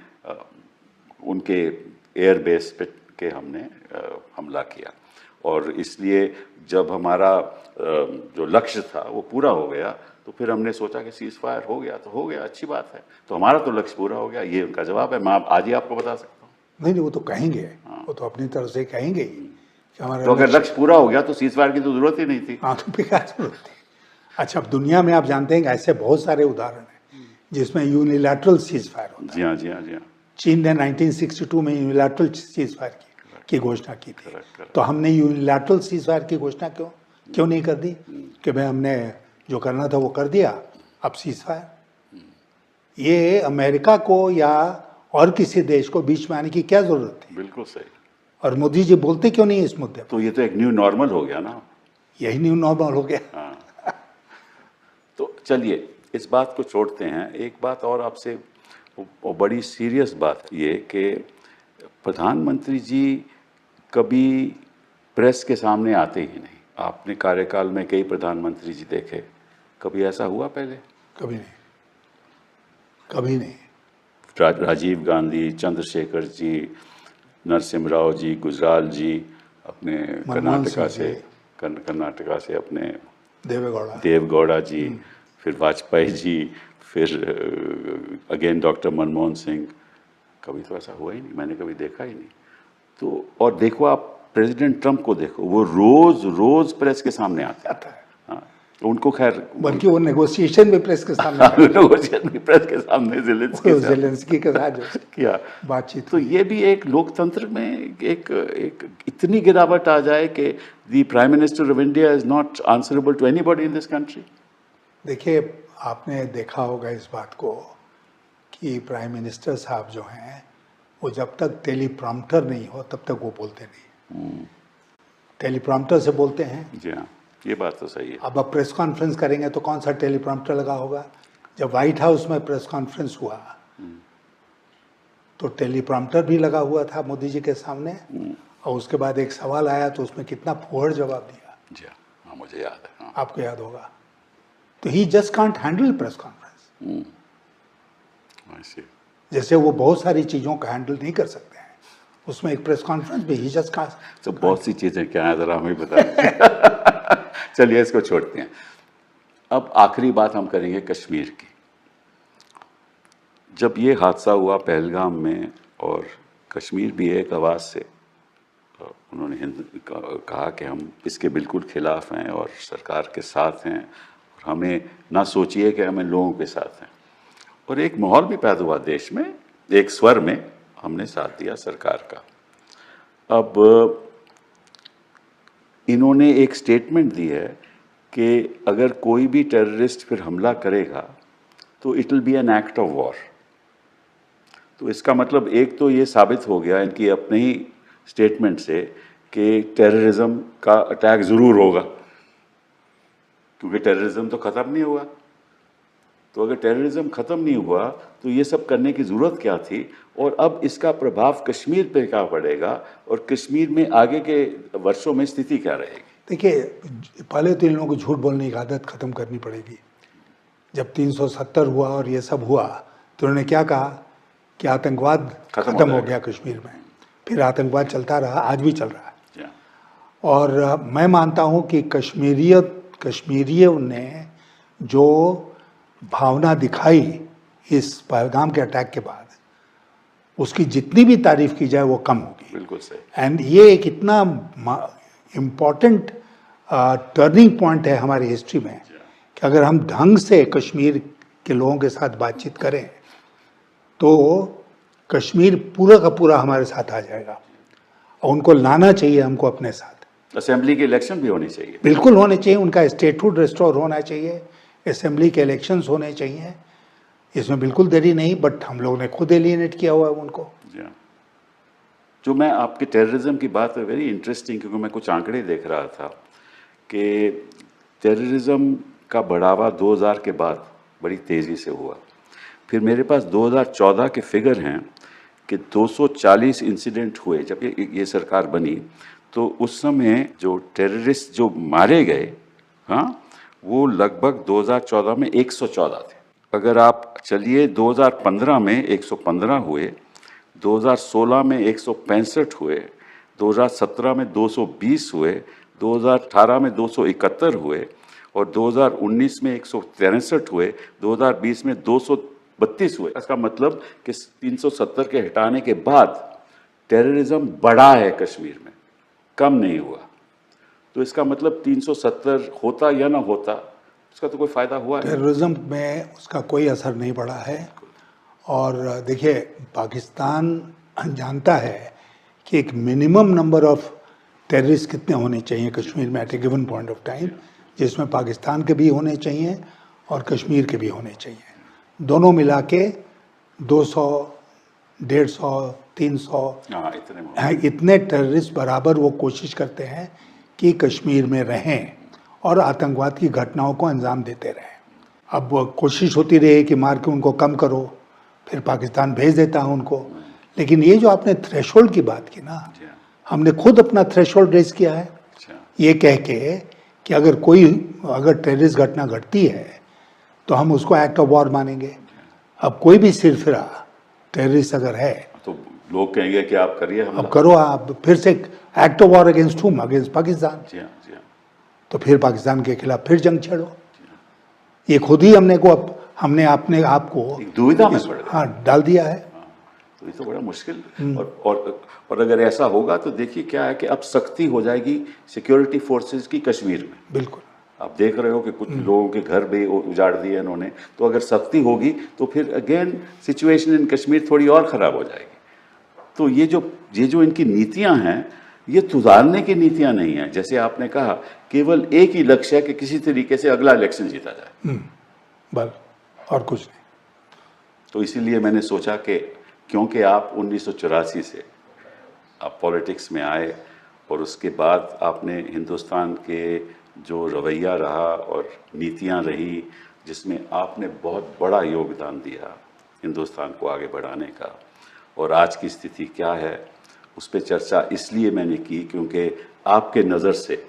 उनके एयरबेस पे के हमने हमला किया। और इसलिए जब हमारा जो लक्ष्य था वो पूरा हो गया तो फिर हमने सोचा कि सीज फायर हो गया तो हो गया, अच्छी बात है, तो हमारा तो लक्ष्य पूरा हो गया। ये उनका जवाब है, मैं आज ही आपको बता सकता हूँ। नहीं, वो तो कहेंगे, वो तो अपनी तरफ से कहेंगे ही कि हमारा तो अगर लक्ष्य पूरा हो गया तो सीज फायर की तो जरूरत ही नहीं थी। हाँ, तो बेकार जरूरत थी। अच्छा, अब दुनिया में आप जानते हैं कि ऐसे बहुत सारे उदाहरण हैं जिसमें यूनिलैटरल सीज फायर होता है। जी हाँ, जी हाँ, जी हाँ। चीन ने 1962 में यूनिलैटरल सीज फायर की घोषणा की थी। तो हमने यूनिलैटरल सीज फायर की घोषणा क्यों नहीं कर दी कि भाई हमने जो करना था वो कर दिया, अब सीज फायर। ये अमेरिका को या और किसी देश को बीच में आने की क्या जरूरत थी? बिल्कुल सही। और मोदी जी बोलते क्यों नहीं इस मुद्दे पर? तो ये तो एक न्यू नॉर्मल हो गया ना। यही न्यू नॉर्मल हो गया। हाँ। तो चलिए इस बात को छोड़ते हैं। एक बात और आपसे, वो बड़ी सीरियस बात ये कि प्रधानमंत्री जी कभी प्रेस के सामने आते ही नहीं। आपने कार्यकाल में कई प्रधानमंत्री जी देखे, कभी ऐसा हुआ पहले? कभी नहीं, कभी नहीं। राजीव गांधी, चंद्रशेखर जी, नरसिम्हा राव जी, गुजराल जी, अपने कर्नाटका से अपने देवेगौड़ा जी, फिर वाजपेयी जी, फिर अगेन डॉक्टर मनमोहन सिंह, कभी तो ऐसा हुआ ही नहीं, मैंने कभी देखा ही नहीं। तो और देखो आप प्रेसिडेंट ट्रंप को देखो, वो रोज प्रेस के सामने आता है। हाँ, तो उनको खैर, बल्कि वो नेगोशिएशन भी प्रेस के सामने नेगोशिएशन भी प्रेस के सामने ज़ेलेंस्की के साथ किया बातचीत। तो ये भी एक लोकतंत्र में एक इतनी गिरावट आ जाए कि the prime minister of India is not answerable to anybody in this country. देखिए, आपने देखा होगा इस बात को कि प्राइम मिनिस्टर साहब जो हैं वो जब तक टेलीप्रॉम्प्टर नहीं हो तब तक वो बोलते नहीं। टेलीप्रॉम्प्टर से बोलते हैं। जी हाँ, ये बात तो सही है। अब आप प्रेस कॉन्फ्रेंस करेंगे तो कौन सा टेलीप्रॉम्प्टर लगा होगा? जब व्हाइट हाउस में प्रेस कॉन्फ्रेंस हुआ तो टेलीप्रॉम्प्टर भी लगा हुआ था मोदी जी के सामने, और उसके बाद एक सवाल आया तो उसमें कितना फुहड़ जवाब दिया। जी हाँ, मुझे याद है। हाँ। आपको याद होगा। तो he just can't handle press conference. जैसे वो बहुत सारी चीज़ों का हैंडल नहीं कर सकते हैं, उसमें एक प्रेस कॉन्फ्रेंस भी ही जस्ट कांट। तो बहुत सी चीज़ें क्या है, ज़रा हमें बता। चलिए इसको छोड़ते हैं। अब आखिरी बात हम करेंगे कश्मीर की। जब ये हादसा हुआ पहलगाम में, और कश्मीर भी एक आवाज़ से उन्होंने कहा कि हम इसके बिल्कुल खिलाफ हैं और सरकार के साथ हैं, और हमें ना सोचिए कि हमें लोगों के साथ हैं, और एक माहौल भी पैदा हुआ देश में, एक स्वर में हमने साथ दिया सरकार का। अब इन्होंने एक स्टेटमेंट दी है कि अगर कोई भी टेररिस्ट फिर हमला करेगा तो it will be an act of war. तो इसका मतलब एक तो ये साबित हो गया इनकी अपने ही स्टेटमेंट से कि टेररिज्म का अटैक ज़रूर होगा, क्योंकि टेररिज्म तो ख़त्म नहीं हुआ। तो अगर टेररिज्म ख़त्म नहीं हुआ तो ये सब करने की ज़रूरत क्या थी, और अब इसका प्रभाव कश्मीर पे क्या पड़ेगा, और कश्मीर में आगे के वर्षों में स्थिति क्या रहेगी? देखिए, पहले तो इन लोगों को झूठ बोलने की आदत ख़त्म करनी पड़ेगी। जब 370 हुआ और ये सब हुआ तो उन्होंने क्या कहा कि आतंकवाद ख़त्म हो गया कश्मीर में। फिर आतंकवाद चलता रहा, आज भी चल रहा है। और मैं मानता हूँ कि कश्मीरियों ने जो भावना दिखाई इस पहलगाम के अटैक के बाद, उसकी जितनी भी तारीफ की जाए वो कम होगी। बिल्कुल सही। एंड ये एक इतना इम्पॉर्टेंट टर्निंग पॉइंट है हमारी हिस्ट्री में कि कि अगर हम ढंग से कश्मीर के लोगों के साथ बातचीत करें तो कश्मीर पूरा का पूरा हमारे साथ आ जाएगा, और उनको लाना चाहिए हमको अपने साथ। असेंबली के इलेक्शन भी होने चाहिए। बिल्कुल होने चाहिए, उनका स्टेटहुड रिस्टोर होना चाहिए, असेंबली के इलेक्शंस होने चाहिए, इसमें बिल्कुल देरी नहीं, बट हम लोगों ने खुद एलियनेट किया हुआ है उनको। जो मैं आपकी टेररिज्म की बात है वेरी इंटरेस्टिंग, क्योंकि मैं कुछ आंकड़े देख रहा था कि टेररिज्म का बढ़ावा 2000 के बाद बड़ी तेज़ी से हुआ। फिर मेरे पास 2014 के फिगर हैं कि 240 इंसिडेंट हुए जब ये सरकार बनी, तो उस समय जो टेररिस्ट जो मारे गए, हाँ, वो लगभग 2014 में 114 थे। अगर आप चलिए 2015 में 115 हुए, 2016 में 165 हुए, 2017 में 220 हुए, 2018 में 271 हुए, और 2019 में 163 हुए, 2020 में 232 हुए। इसका मतलब कि 370 के हटाने के बाद टेररिज्म बढ़ा है कश्मीर में, कम नहीं हुआ। तो इसका मतलब 370 होता या ना होता, उसका तो कोई फायदा हुआ है? टेररिज्म में उसका कोई असर नहीं पड़ा है। और देखिए, पाकिस्तान जानता है कि एक मिनिमम नंबर ऑफ टेररिस्ट कितने होने चाहिए कश्मीर में at a given point of time, जिसमें पाकिस्तान के भी होने चाहिए और कश्मीर के भी होने चाहिए। दोनों मिला के 200, 150, 300 इतने टेररिस्ट बराबर वो कोशिश करते हैं कि कश्मीर में रहें और आतंकवाद की घटनाओं को अंजाम देते रहें। अब वो कोशिश होती रही कि मार के उनको कम करो, फिर पाकिस्तान भेज देता है उनको। लेकिन ये जो आपने थ्रेशोल्ड की बात की ना, हमने खुद अपना थ्रेशोल्ड रेज किया है, ये कह के कि अगर टेररिस्ट घटना घटती है तो हम उसको एक्ट ऑफ वॉर मानेंगे। अब कोई भी सिरफिरा टेररिस्ट अगर है तो लोग कहेंगे कि आप करिए, अब करो, आप फिर से एक्ट ऑफ वॉर अगेंस्ट हुम, अगेंस्ट पाकिस्तान। तो फिर पाकिस्तान के खिलाफ फिर जंग छेड़ो। ये खुद ही हमने अपने आप को दुविधा में पड़ गए, हाँ, डाल दिया है। तो ये तो बड़ा मुश्किल। और अगर ऐसा होगा तो देखिए क्या है कि अब सख्ती हो जाएगी सिक्योरिटी फोर्सेस की कश्मीर में। बिल्कुल, आप देख रहे हो कि कुछ लोगों के घर भी उजाड़ दिए इन्होंने। तो अगर सख्ती होगी तो फिर अगेन सिचुएशन इन कश्मीर थोड़ी और ख़राब हो जाएगी। तो ये जो इनकी नीतियां हैं, ये सुधारने की नीतियां नहीं है। जैसे आपने कहा, केवल एक ही लक्ष्य है कि किसी तरीके से अगला इलेक्शन जीता जाए, बस, और कुछ नहीं। तो इसीलिए मैंने सोचा कि क्योंकि आप 1984 से आप पॉलिटिक्स में आए और उसके बाद आपने हिंदुस्तान के जो रवैया रहा और नीतियां रही, जिसमें आपने बहुत बड़ा योगदान दिया हिंदुस्तान को आगे बढ़ाने का, और आज की स्थिति क्या है उस पर चर्चा इसलिए मैंने की क्योंकि आपके नज़र से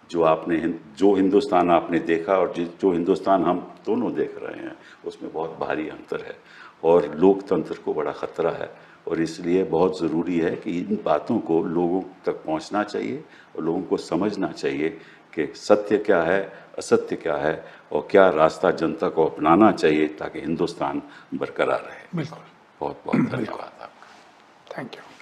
जो हिंदुस्तान आपने देखा और जो हिंदुस्तान हम दोनों देख रहे हैं, उसमें बहुत भारी अंतर है और लोकतंत्र को बड़ा ख़तरा है। और इसलिए बहुत ज़रूरी है कि इन बातों को लोगों तक पहुंचना चाहिए और लोगों को समझना चाहिए कि सत्य क्या है, असत्य क्या है, और क्या रास्ता जनता को अपनाना चाहिए ताकि हिंदुस्तान बरकरार रहे। बिल्कुल। बहुत बहुत धन्यवाद आपका। Thank you.